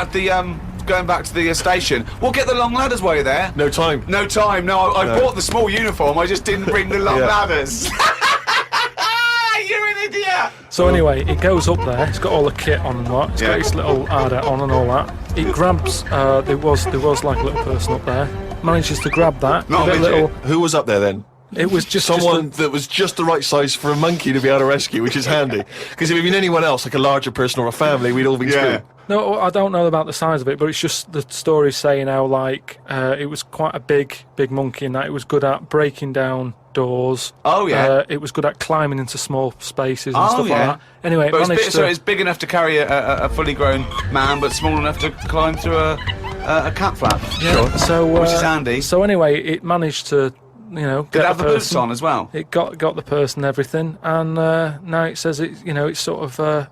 Speaker 1: back to the station. We'll get the long ladders while you're there.
Speaker 3: No time.
Speaker 1: No time. No, I
Speaker 3: No.
Speaker 1: bought the small uniform. I just didn't bring the long
Speaker 3: Yeah.
Speaker 1: ladders. You're an idiot.
Speaker 2: So anyway, it goes up there. It's got all the kit on and what. It's
Speaker 1: Yeah.
Speaker 2: got its little harder on and all that. It grabs. There was like a little person up there. Manages to grab that.
Speaker 1: Not
Speaker 2: give
Speaker 1: a
Speaker 2: it
Speaker 1: midget.
Speaker 3: Who was up there then?
Speaker 2: It was just
Speaker 3: Someone that was just the right size for a monkey to be able to rescue, which is handy. Because if it had been anyone else, like a larger person or a family, we'd all been screwed.
Speaker 2: No, I don't know about the size of it, but it's just the story saying how like it was quite a big monkey, and that it was good at breaking down doors.
Speaker 1: Oh, yeah.
Speaker 2: It was good at climbing into small spaces and
Speaker 1: Oh,
Speaker 2: stuff
Speaker 1: yeah.
Speaker 2: like that. Anyway, it
Speaker 1: But
Speaker 2: managed
Speaker 1: so
Speaker 2: to.
Speaker 1: it's big enough to carry a fully grown man, but small enough to climb through a cat flap.
Speaker 2: Yeah, so
Speaker 1: Which is handy.
Speaker 2: So anyway, it managed to,
Speaker 1: Did
Speaker 2: get
Speaker 1: it have the boots
Speaker 2: person.
Speaker 1: on as well?
Speaker 2: It got the person and everything, and now it says it's sort of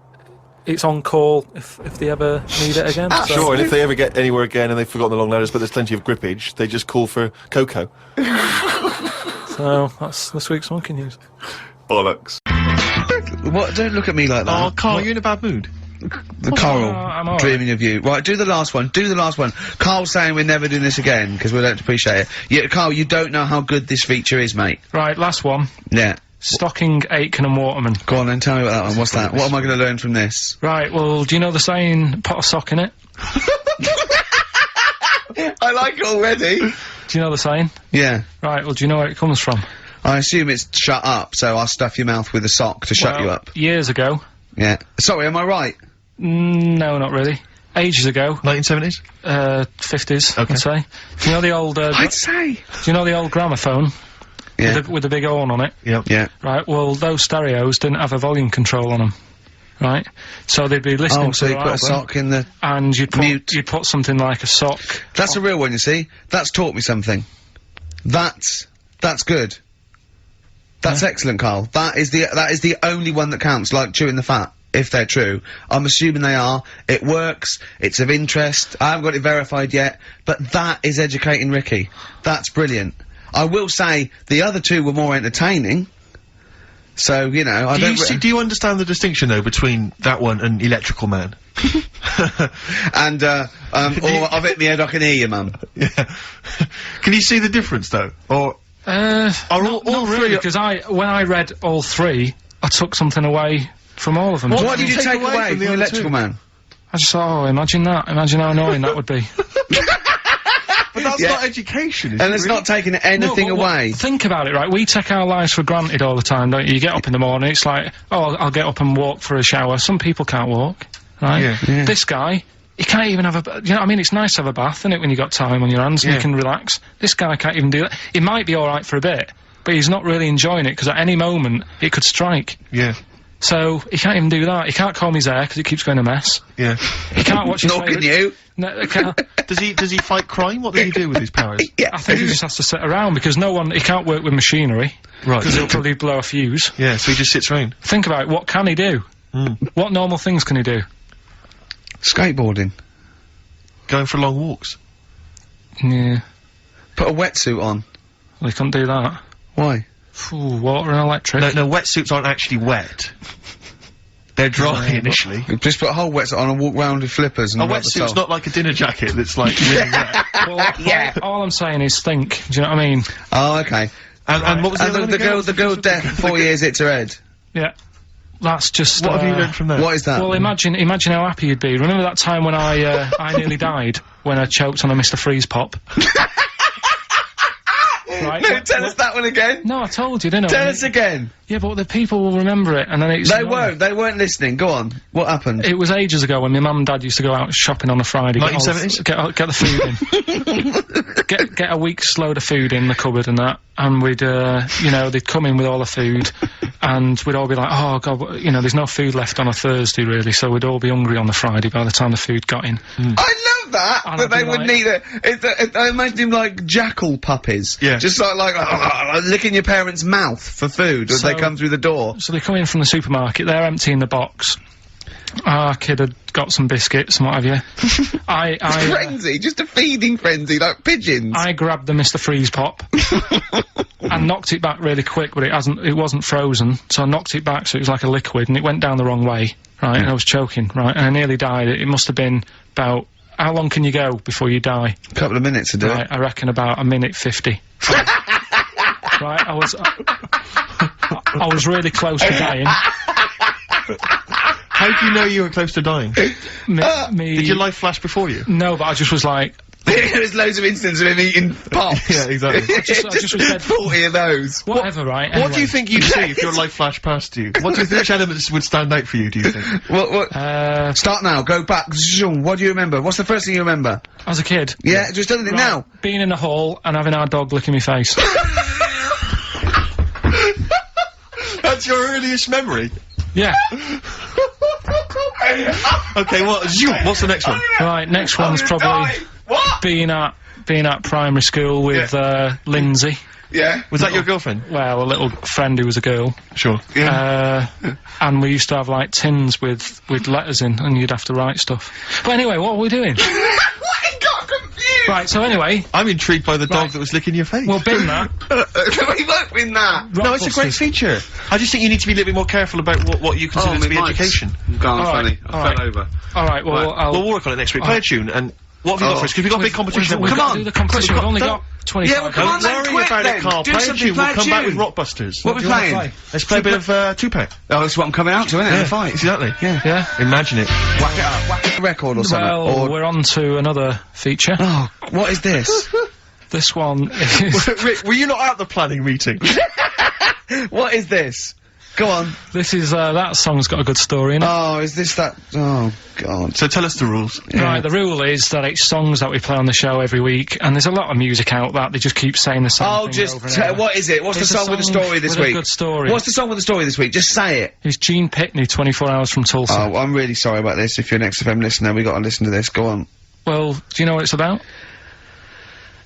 Speaker 2: it's on call if they ever need it again. So.
Speaker 3: Sure, and if they ever get anywhere again and they've forgotten the long ladders, but there's plenty of grippage, they just call for Coco.
Speaker 2: So that's this week's monkey news.
Speaker 3: Bollocks.
Speaker 1: What? Don't look at me like that.
Speaker 4: Oh, Carl, you're in a bad mood.
Speaker 1: The Coral,
Speaker 2: I'm all right.
Speaker 1: dreaming of you. Right, do the last one. Do the last one. Carl's saying we're never doing this again because we don't appreciate it. Yeah, Carl, you don't know how good this feature is, mate.
Speaker 2: Right, last one.
Speaker 1: Yeah.
Speaker 2: Stocking, Aitken and Waterman.
Speaker 1: Go on then, tell me about that one. What's that? What am I going to learn from this?
Speaker 2: Right, well, do you know the saying, put a sock in it?
Speaker 1: I like it already.
Speaker 2: Do you know the saying?
Speaker 1: Yeah.
Speaker 2: Right, well, do you know where it comes from?
Speaker 1: I assume it's shut up, so I'll stuff your mouth with a sock to shut you up.
Speaker 2: Years ago.
Speaker 1: Yeah. Sorry, am I right?
Speaker 2: No, not really. Ages ago.
Speaker 4: 1970s?
Speaker 2: 50s,
Speaker 4: Okay.
Speaker 2: I'd say. Do you know the old,
Speaker 1: I'd say.
Speaker 2: do you know the old gramophone?
Speaker 1: Yeah.
Speaker 2: With the big horn on it?
Speaker 4: Yep.
Speaker 1: Yeah.
Speaker 2: Right, well, those stereos didn't have a volume control on them. Right? So they'd be listening
Speaker 1: Oh,
Speaker 2: to
Speaker 1: so you
Speaker 2: the
Speaker 1: put a
Speaker 2: album,
Speaker 1: sock in the...
Speaker 2: and
Speaker 1: mute.
Speaker 2: you'd put something like a sock.
Speaker 1: That's a real one, you see. That's taught me something. That's good. That's excellent, Carl. That is the only one that counts, like chewing the fat, if they're true. I'm assuming they are. It works. It's of interest. I haven't got it verified yet, but that is educating Ricky. That's brilliant. I will say the other two were more entertaining. So, you know,
Speaker 4: Do you understand the distinction, though, between that one and Electrical Man?
Speaker 1: And, or I've hit my head, I can hear you, Mum.
Speaker 4: Yeah. Can you see the difference, though? Or...
Speaker 2: Are
Speaker 4: all
Speaker 2: not
Speaker 4: three
Speaker 2: really, because when I read all three, I took something away from all of them.
Speaker 1: What did you take away from the
Speaker 4: other
Speaker 1: Electrical
Speaker 4: two?
Speaker 1: Man?
Speaker 2: I just thought, oh, imagine that. Imagine how annoying that would be.
Speaker 4: But that's
Speaker 1: Yeah.
Speaker 4: not education, is
Speaker 1: And
Speaker 4: it?
Speaker 1: it's not taking anything
Speaker 2: No, but
Speaker 1: away.
Speaker 2: Think about it, right? We take our lives for granted all the time, don't you? You get up in the morning, it's like, oh, I'll get up and walk for a shower. Some people can't walk, right?
Speaker 4: Yeah.
Speaker 1: Yeah.
Speaker 2: This guy, he can't even have you know what I mean? It's nice to have a bath, isn't it, when you got time on your hands and
Speaker 4: Yeah.
Speaker 2: you can relax. This guy can't even do that. He might be alright for a bit, but he's not really enjoying it, because at any moment, it could strike.
Speaker 4: Yeah.
Speaker 2: So, he can't even do that. He can't comb his hair, because it keeps going a mess.
Speaker 4: Yeah.
Speaker 2: He can't watch his
Speaker 1: Nor can
Speaker 2: favourite-
Speaker 1: you.
Speaker 2: No, he can't.
Speaker 4: Does he fight crime? What does he do with his powers?
Speaker 1: Yeah.
Speaker 2: I think he just has to sit around, because he can't work with machinery,
Speaker 4: Right.
Speaker 2: because he'll probably blow a fuse.
Speaker 4: Yeah, so he just sits around.
Speaker 2: Think about it, what can he do? What normal things can he do?
Speaker 1: Skateboarding.
Speaker 4: Going for long walks.
Speaker 2: Yeah,
Speaker 1: Put a wetsuit on.
Speaker 2: well, he couldn't do that.
Speaker 1: Why?
Speaker 2: Ooh, water and electric.
Speaker 4: No, wetsuits aren't actually wet. They're dry initially.
Speaker 1: You just put a whole wetsuit on and walk round with flippers and
Speaker 4: A
Speaker 1: rub the
Speaker 4: wetsuit's
Speaker 1: sole.
Speaker 4: not like a dinner jacket that's like really wet.
Speaker 2: Well, all I'm saying is think, do you know what I mean?
Speaker 1: Oh, okay.
Speaker 4: And what was the
Speaker 1: And
Speaker 4: other one
Speaker 1: the
Speaker 4: again?
Speaker 1: girl's deaf for 4 years, hits her head.
Speaker 2: Yeah. That's just,
Speaker 4: What have you learned from that?
Speaker 1: What is that?
Speaker 2: Well, imagine how happy you'd be. Remember that time when I nearly died? When I choked on a Mr. Freeze pop? Right?
Speaker 1: No, tell us that one again.
Speaker 2: No, I told you, didn't I?
Speaker 1: Tell us again.
Speaker 2: Yeah, but the people will remember it, and then it's...
Speaker 1: They won't. They weren't listening. Go on. What happened?
Speaker 2: It was ages ago when my mum and dad used to go out shopping on a Friday.
Speaker 4: 1970s?
Speaker 2: Get the food in. get a week's load of food in the cupboard and that, and we'd, you know, they'd come in with all the food, and we'd all be like, oh god, you know, there's no food left on a Thursday really, so we'd all be hungry on the Friday by the time the food got in.
Speaker 1: I love that.
Speaker 2: And
Speaker 1: That
Speaker 2: I'd
Speaker 1: they
Speaker 2: be
Speaker 1: wouldn't
Speaker 2: like-
Speaker 1: eat it. I imagine him like jackal puppies.
Speaker 4: Yeah.
Speaker 1: Just like licking your parents' mouth for food as they
Speaker 2: So-
Speaker 1: come through the door.
Speaker 2: So they come in from the supermarket, they're emptying the box. Our kid had got some biscuits and what have you.
Speaker 1: Frenzy, just a feeding frenzy, like pigeons.
Speaker 2: I grabbed the Mr. Freeze pop and knocked it back really quick, but it wasn't frozen, so I knocked it back so it was like a liquid, and it went down the wrong way, right, and I was choking, right, and I nearly died. It must have been about, how long can you go before you die?
Speaker 1: A couple of minutes to do
Speaker 2: Right,
Speaker 1: it.
Speaker 2: I reckon about a minute 50. Right, I was really close to dying.
Speaker 4: How do you know you were close to dying?
Speaker 2: Me,
Speaker 4: Did your life flash before you?
Speaker 2: No, but I just was like,
Speaker 1: There's loads of instances of him eating pops.
Speaker 4: Yeah, exactly.
Speaker 2: I just was dead.
Speaker 1: 40 of those.
Speaker 2: whatever, right?
Speaker 4: What do
Speaker 2: Anyway.
Speaker 4: you think you'd see if your life flashed past you? What do you think, which elements would stand out for you, do you think?
Speaker 1: What? Start now, go back. Zoom. What do you remember? What's the first thing you remember?
Speaker 2: As a kid.
Speaker 1: Yeah, just anything
Speaker 2: Right,
Speaker 1: now.
Speaker 2: Being in a hall and having our dog licking my face.
Speaker 4: That's your earliest memory?
Speaker 2: Yeah.
Speaker 4: Okay, what's the next one?
Speaker 2: Right, next one's probably
Speaker 1: What?
Speaker 2: being at primary school with Lindsay.
Speaker 1: Yeah.
Speaker 4: Was that your girlfriend?
Speaker 2: Well, a little friend who was a girl.
Speaker 4: Sure.
Speaker 2: And we used to have like tins with letters in, and you'd have to write stuff. But anyway, what were we doing?
Speaker 1: I got confused!
Speaker 2: Right, so anyway,
Speaker 4: I'm intrigued by the dog
Speaker 2: Right.
Speaker 4: that was licking your face.
Speaker 2: we'll bin that.
Speaker 1: We won't win that!
Speaker 4: no, it's a great feature. I just think you need to be a little bit more careful about what you consider to be education.
Speaker 1: Gone
Speaker 2: All right,
Speaker 1: funny.
Speaker 2: all
Speaker 1: I
Speaker 2: right.
Speaker 1: fell over.
Speaker 2: Alright, well, I'll...
Speaker 4: We'll work on it next week. Play a tune, and what have you got for us? Because we've got a big competition.
Speaker 2: We've
Speaker 1: Come
Speaker 2: got
Speaker 1: on.
Speaker 2: to do the competition. We've only got 25
Speaker 1: Yeah, well, come on
Speaker 2: minutes.
Speaker 1: then,
Speaker 4: Don't worry
Speaker 1: quick
Speaker 4: about
Speaker 1: then.
Speaker 4: it, Carl.
Speaker 1: Do
Speaker 4: Play a
Speaker 1: something,
Speaker 4: tune.
Speaker 1: play
Speaker 4: We'll
Speaker 1: a
Speaker 4: come back with
Speaker 1: tune.
Speaker 4: Rockbusters.
Speaker 1: What are we playing?
Speaker 4: Let's play a bit of Tupac.
Speaker 1: Oh, that's what I'm coming out to, isn't it?
Speaker 4: Yeah,
Speaker 1: The fight.
Speaker 4: exactly.
Speaker 2: Yeah.
Speaker 4: Imagine it.
Speaker 1: Whack it up. Whack the record or something.
Speaker 2: Well,
Speaker 1: or...
Speaker 2: we're on to another feature.
Speaker 1: Oh, what is this?
Speaker 2: This one is...
Speaker 4: Rick, were you not at the planning meeting?
Speaker 1: What is this? Go on.
Speaker 2: This is, that song's got a good story in it.
Speaker 1: Oh, is this that? Oh, God.
Speaker 4: So tell us the rules.
Speaker 2: Right, the rule is that it's songs that we play on the show every week, and there's a lot of music out that they just keep saying the same
Speaker 1: Oh,
Speaker 2: thing
Speaker 1: just
Speaker 2: over and over.
Speaker 1: what is it? What's
Speaker 2: It's
Speaker 1: the
Speaker 2: a
Speaker 1: song with the
Speaker 2: song
Speaker 1: story this
Speaker 2: with a
Speaker 1: week?
Speaker 2: good story.
Speaker 1: What's the song with the story this week? Just say it.
Speaker 2: It's Gene Pitney, 24 Hours from Tulsa.
Speaker 1: Oh, I'm really sorry about this. If you're an XFM listener, we got to listen to this. Go on.
Speaker 2: Well, do you know what it's about?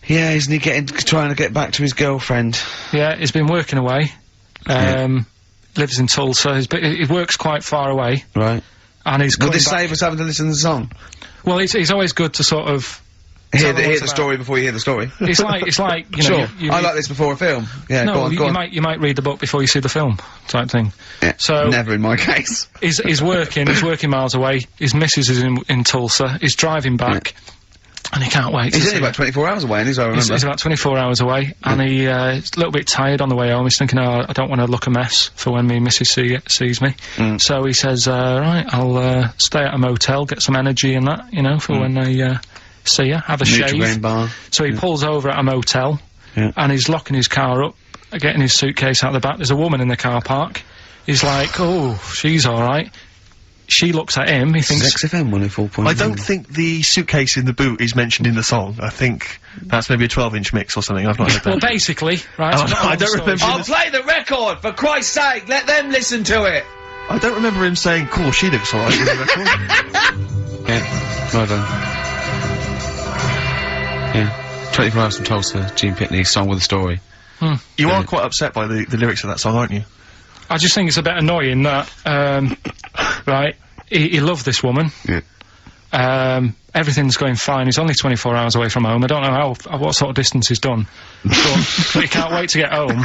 Speaker 1: Yeah, isn't he trying to get back to his girlfriend?
Speaker 2: Yeah, he's been working away. Lives in Tulsa. He works quite far away,
Speaker 1: Right.
Speaker 2: and he's
Speaker 1: Will
Speaker 2: coming
Speaker 1: this
Speaker 2: back.
Speaker 1: save us having to listen to the song?
Speaker 2: Well, it's always good to sort of
Speaker 1: Hear
Speaker 2: tell what
Speaker 1: the
Speaker 2: it's about.
Speaker 1: story before you hear the story.
Speaker 2: It's like you know.
Speaker 1: Sure.
Speaker 2: You
Speaker 1: I
Speaker 2: read-
Speaker 1: like this before a film. Yeah,
Speaker 2: No,
Speaker 1: go on,
Speaker 2: you,
Speaker 1: go on.
Speaker 2: you might read the book before you see the film, type thing.
Speaker 1: Yeah,
Speaker 2: So
Speaker 1: never in my case.
Speaker 2: he's working miles away. His missus is in Tulsa. He's driving back, and he can't wait.
Speaker 1: He's
Speaker 2: to
Speaker 1: only
Speaker 2: see
Speaker 1: about 24 hours away, and I remember.
Speaker 2: He's about 24 hours away, and he's a little bit tired on the way home. He's thinking, oh, I don't want to look a mess for when me missus sees me. So he says, right, I'll stay at a motel, get some energy and that, you know, for when I see her, have a
Speaker 1: Nutrigrain
Speaker 2: shave.
Speaker 1: bar.
Speaker 2: So he pulls over at a motel, and he's locking his car up, getting his suitcase out the back. There's a woman in the car park. He's like, oh, she's alright. She looks at him, he thinks...
Speaker 1: XFM 104.1.
Speaker 4: I don't think the suitcase in the boot is mentioned in the song. I think that's maybe a 12-inch mix or something. I've not heard
Speaker 2: Well,
Speaker 4: that.
Speaker 2: basically, right?
Speaker 4: Oh,
Speaker 2: so
Speaker 4: no, I don't remember
Speaker 1: I'll play the record, for Christ's sake! Let them listen to it!
Speaker 4: I don't remember him saying, cool, she looks alright in the record.
Speaker 1: Yeah, well done. Yeah. 24 Hours from Tulsa, Gene Pitney, song with a story.
Speaker 4: You are quite upset by the lyrics of that song, aren't you?
Speaker 2: I just think it's a bit annoying that, right, he loved this woman.
Speaker 1: Yeah.
Speaker 2: Everything's going fine. He's only 24 hours away from home. I don't know what sort of distance he's done. But he can't wait to get home.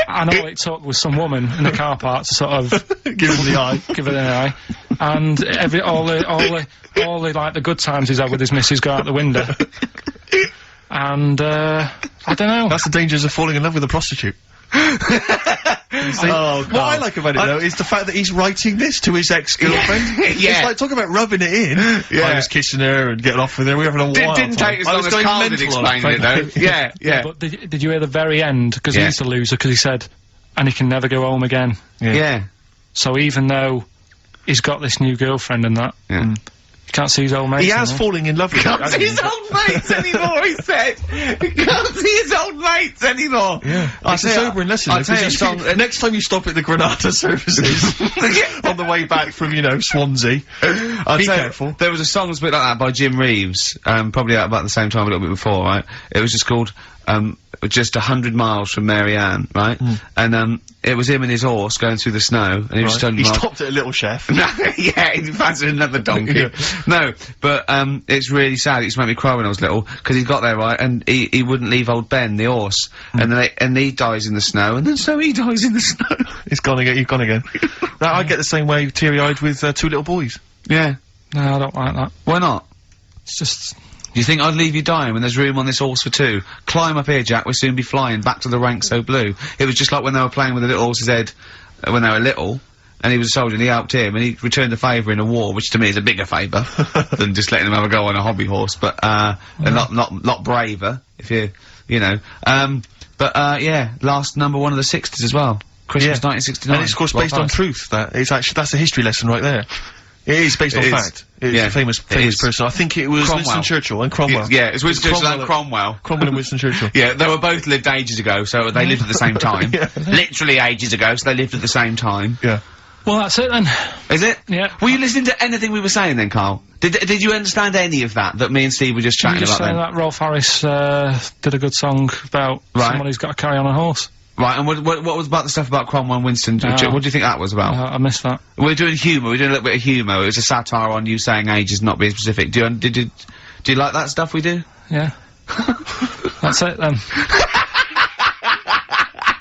Speaker 2: And all it took was some woman in the car park to sort of
Speaker 4: Give him the eye.
Speaker 2: give it an eye. And all the like the good times he's had with his missus go out the window. And I don't know.
Speaker 4: That's the dangers of falling in love with a prostitute. What I like about it though is the fact that he's writing this to his ex-girlfriend.
Speaker 1: Yeah.
Speaker 4: It's like talking about rubbing it in.
Speaker 1: Yeah.
Speaker 4: I was kissing her and getting off with her. We were having a wild
Speaker 1: Didn't
Speaker 4: time.
Speaker 1: take as
Speaker 4: I
Speaker 1: long
Speaker 4: was
Speaker 1: as
Speaker 4: going
Speaker 1: Carl did
Speaker 4: mental on
Speaker 1: explaining it, though. Yeah, yeah.
Speaker 2: But did you hear the very end? Because
Speaker 1: Yeah.
Speaker 2: he's the loser, because he said, and he can never go home again.
Speaker 1: Yeah.
Speaker 2: So even though he's got this new girlfriend and that,
Speaker 1: Yeah.
Speaker 2: he can't see his old mates
Speaker 4: He has
Speaker 2: anymore.
Speaker 4: falling in love with her.
Speaker 1: Can't see his old mates anymore, he said! He can't see his old mates anymore!
Speaker 4: Yeah.
Speaker 1: I'll
Speaker 4: It's a
Speaker 1: tell you-
Speaker 4: sobering lesson.
Speaker 1: I'll
Speaker 4: though,
Speaker 1: tell you a
Speaker 4: 'cause
Speaker 1: song...
Speaker 4: next time you stop at the Granada services on the way back from, you know, Swansea,
Speaker 1: I'll
Speaker 4: be
Speaker 1: tell you,
Speaker 4: careful.
Speaker 1: there was a song that's a bit like that by Jim Reeves, probably out about the same time, a little bit before, right? It was just called, just 100 miles from Mary Ann, right? And, it was him and his horse going through the snow, and he was just
Speaker 4: Right.
Speaker 1: telling
Speaker 4: He
Speaker 1: him,
Speaker 4: stopped at a little chef.
Speaker 1: No, yeah, he fancied another donkey.
Speaker 4: Yeah.
Speaker 1: No, but, it's really sad. It used to make me cry when I was little, because he got there, right, and he wouldn't leave old Ben, the horse, and he dies in the snow, and then so he dies in the snow.
Speaker 4: It's gone again. You've gone again. Now, I get the same way, teary-eyed, with two little boys.
Speaker 1: Yeah.
Speaker 2: No, I don't like that.
Speaker 1: Why not?
Speaker 2: It's just...
Speaker 1: You think I'd leave you dying when there's room on this horse for two? Climb up here, Jack, we'll soon be flying back to the rank so blue. It was just like when they were playing with the little horse's head, when they were little, and he was a soldier and he helped him, and he returned a favour in a war, which to me is a bigger favour than just letting them have a go on a hobby horse, but, a lot braver, if you know. Yeah, last number one of the 60s as well. Christmas 1969.
Speaker 4: And it's, of course, based on truth. That's a history lesson right there. It is based on
Speaker 1: It is.
Speaker 4: fact. It's
Speaker 1: Yeah,
Speaker 4: a famous
Speaker 1: is.
Speaker 4: person. I think it was
Speaker 1: Cromwell.
Speaker 4: Winston Churchill and Cromwell.
Speaker 1: Yeah, it's Winston Churchill and
Speaker 4: Cromwell.
Speaker 1: Cromwell.
Speaker 4: Cromwell and Winston Churchill.
Speaker 1: Yeah, they were both lived ages ago, so they lived at the same time.
Speaker 4: Yeah.
Speaker 1: Literally ages ago, so they lived at the same time.
Speaker 4: Yeah.
Speaker 2: Well, that's it then.
Speaker 1: Is it?
Speaker 2: Yeah.
Speaker 1: Were you listening to anything we were saying then, Carl? Did you understand any of that me and Steve were just
Speaker 2: You
Speaker 1: chatting
Speaker 2: just
Speaker 1: about
Speaker 2: saying
Speaker 1: then?
Speaker 2: that Rolf Harris did a good song about
Speaker 1: Right.
Speaker 2: someone who's got to carry on a horse.
Speaker 1: Right, and what was about the stuff about Cromwell and Winston? What do you think that was about?
Speaker 2: I missed that.
Speaker 1: We're doing humour, we're doing a little bit of humour. It was a satire on you saying age is not being specific. Do you like that stuff we do?
Speaker 2: Yeah. That's it then.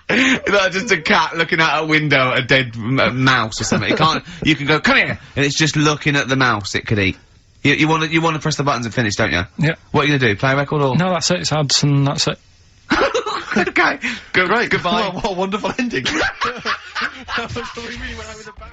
Speaker 1: Is that just a cat looking out a window at a dead mouse or something? You can go, come here! And it's just looking at the mouse it could eat. You wanna press the buttons and finish, don't you?
Speaker 2: Yeah.
Speaker 1: What are you gonna do, play a record or?
Speaker 2: No, that's it. It's ads and that's it.
Speaker 1: Okay. Great, goodbye.
Speaker 4: What a wonderful ending. That was really went over the back.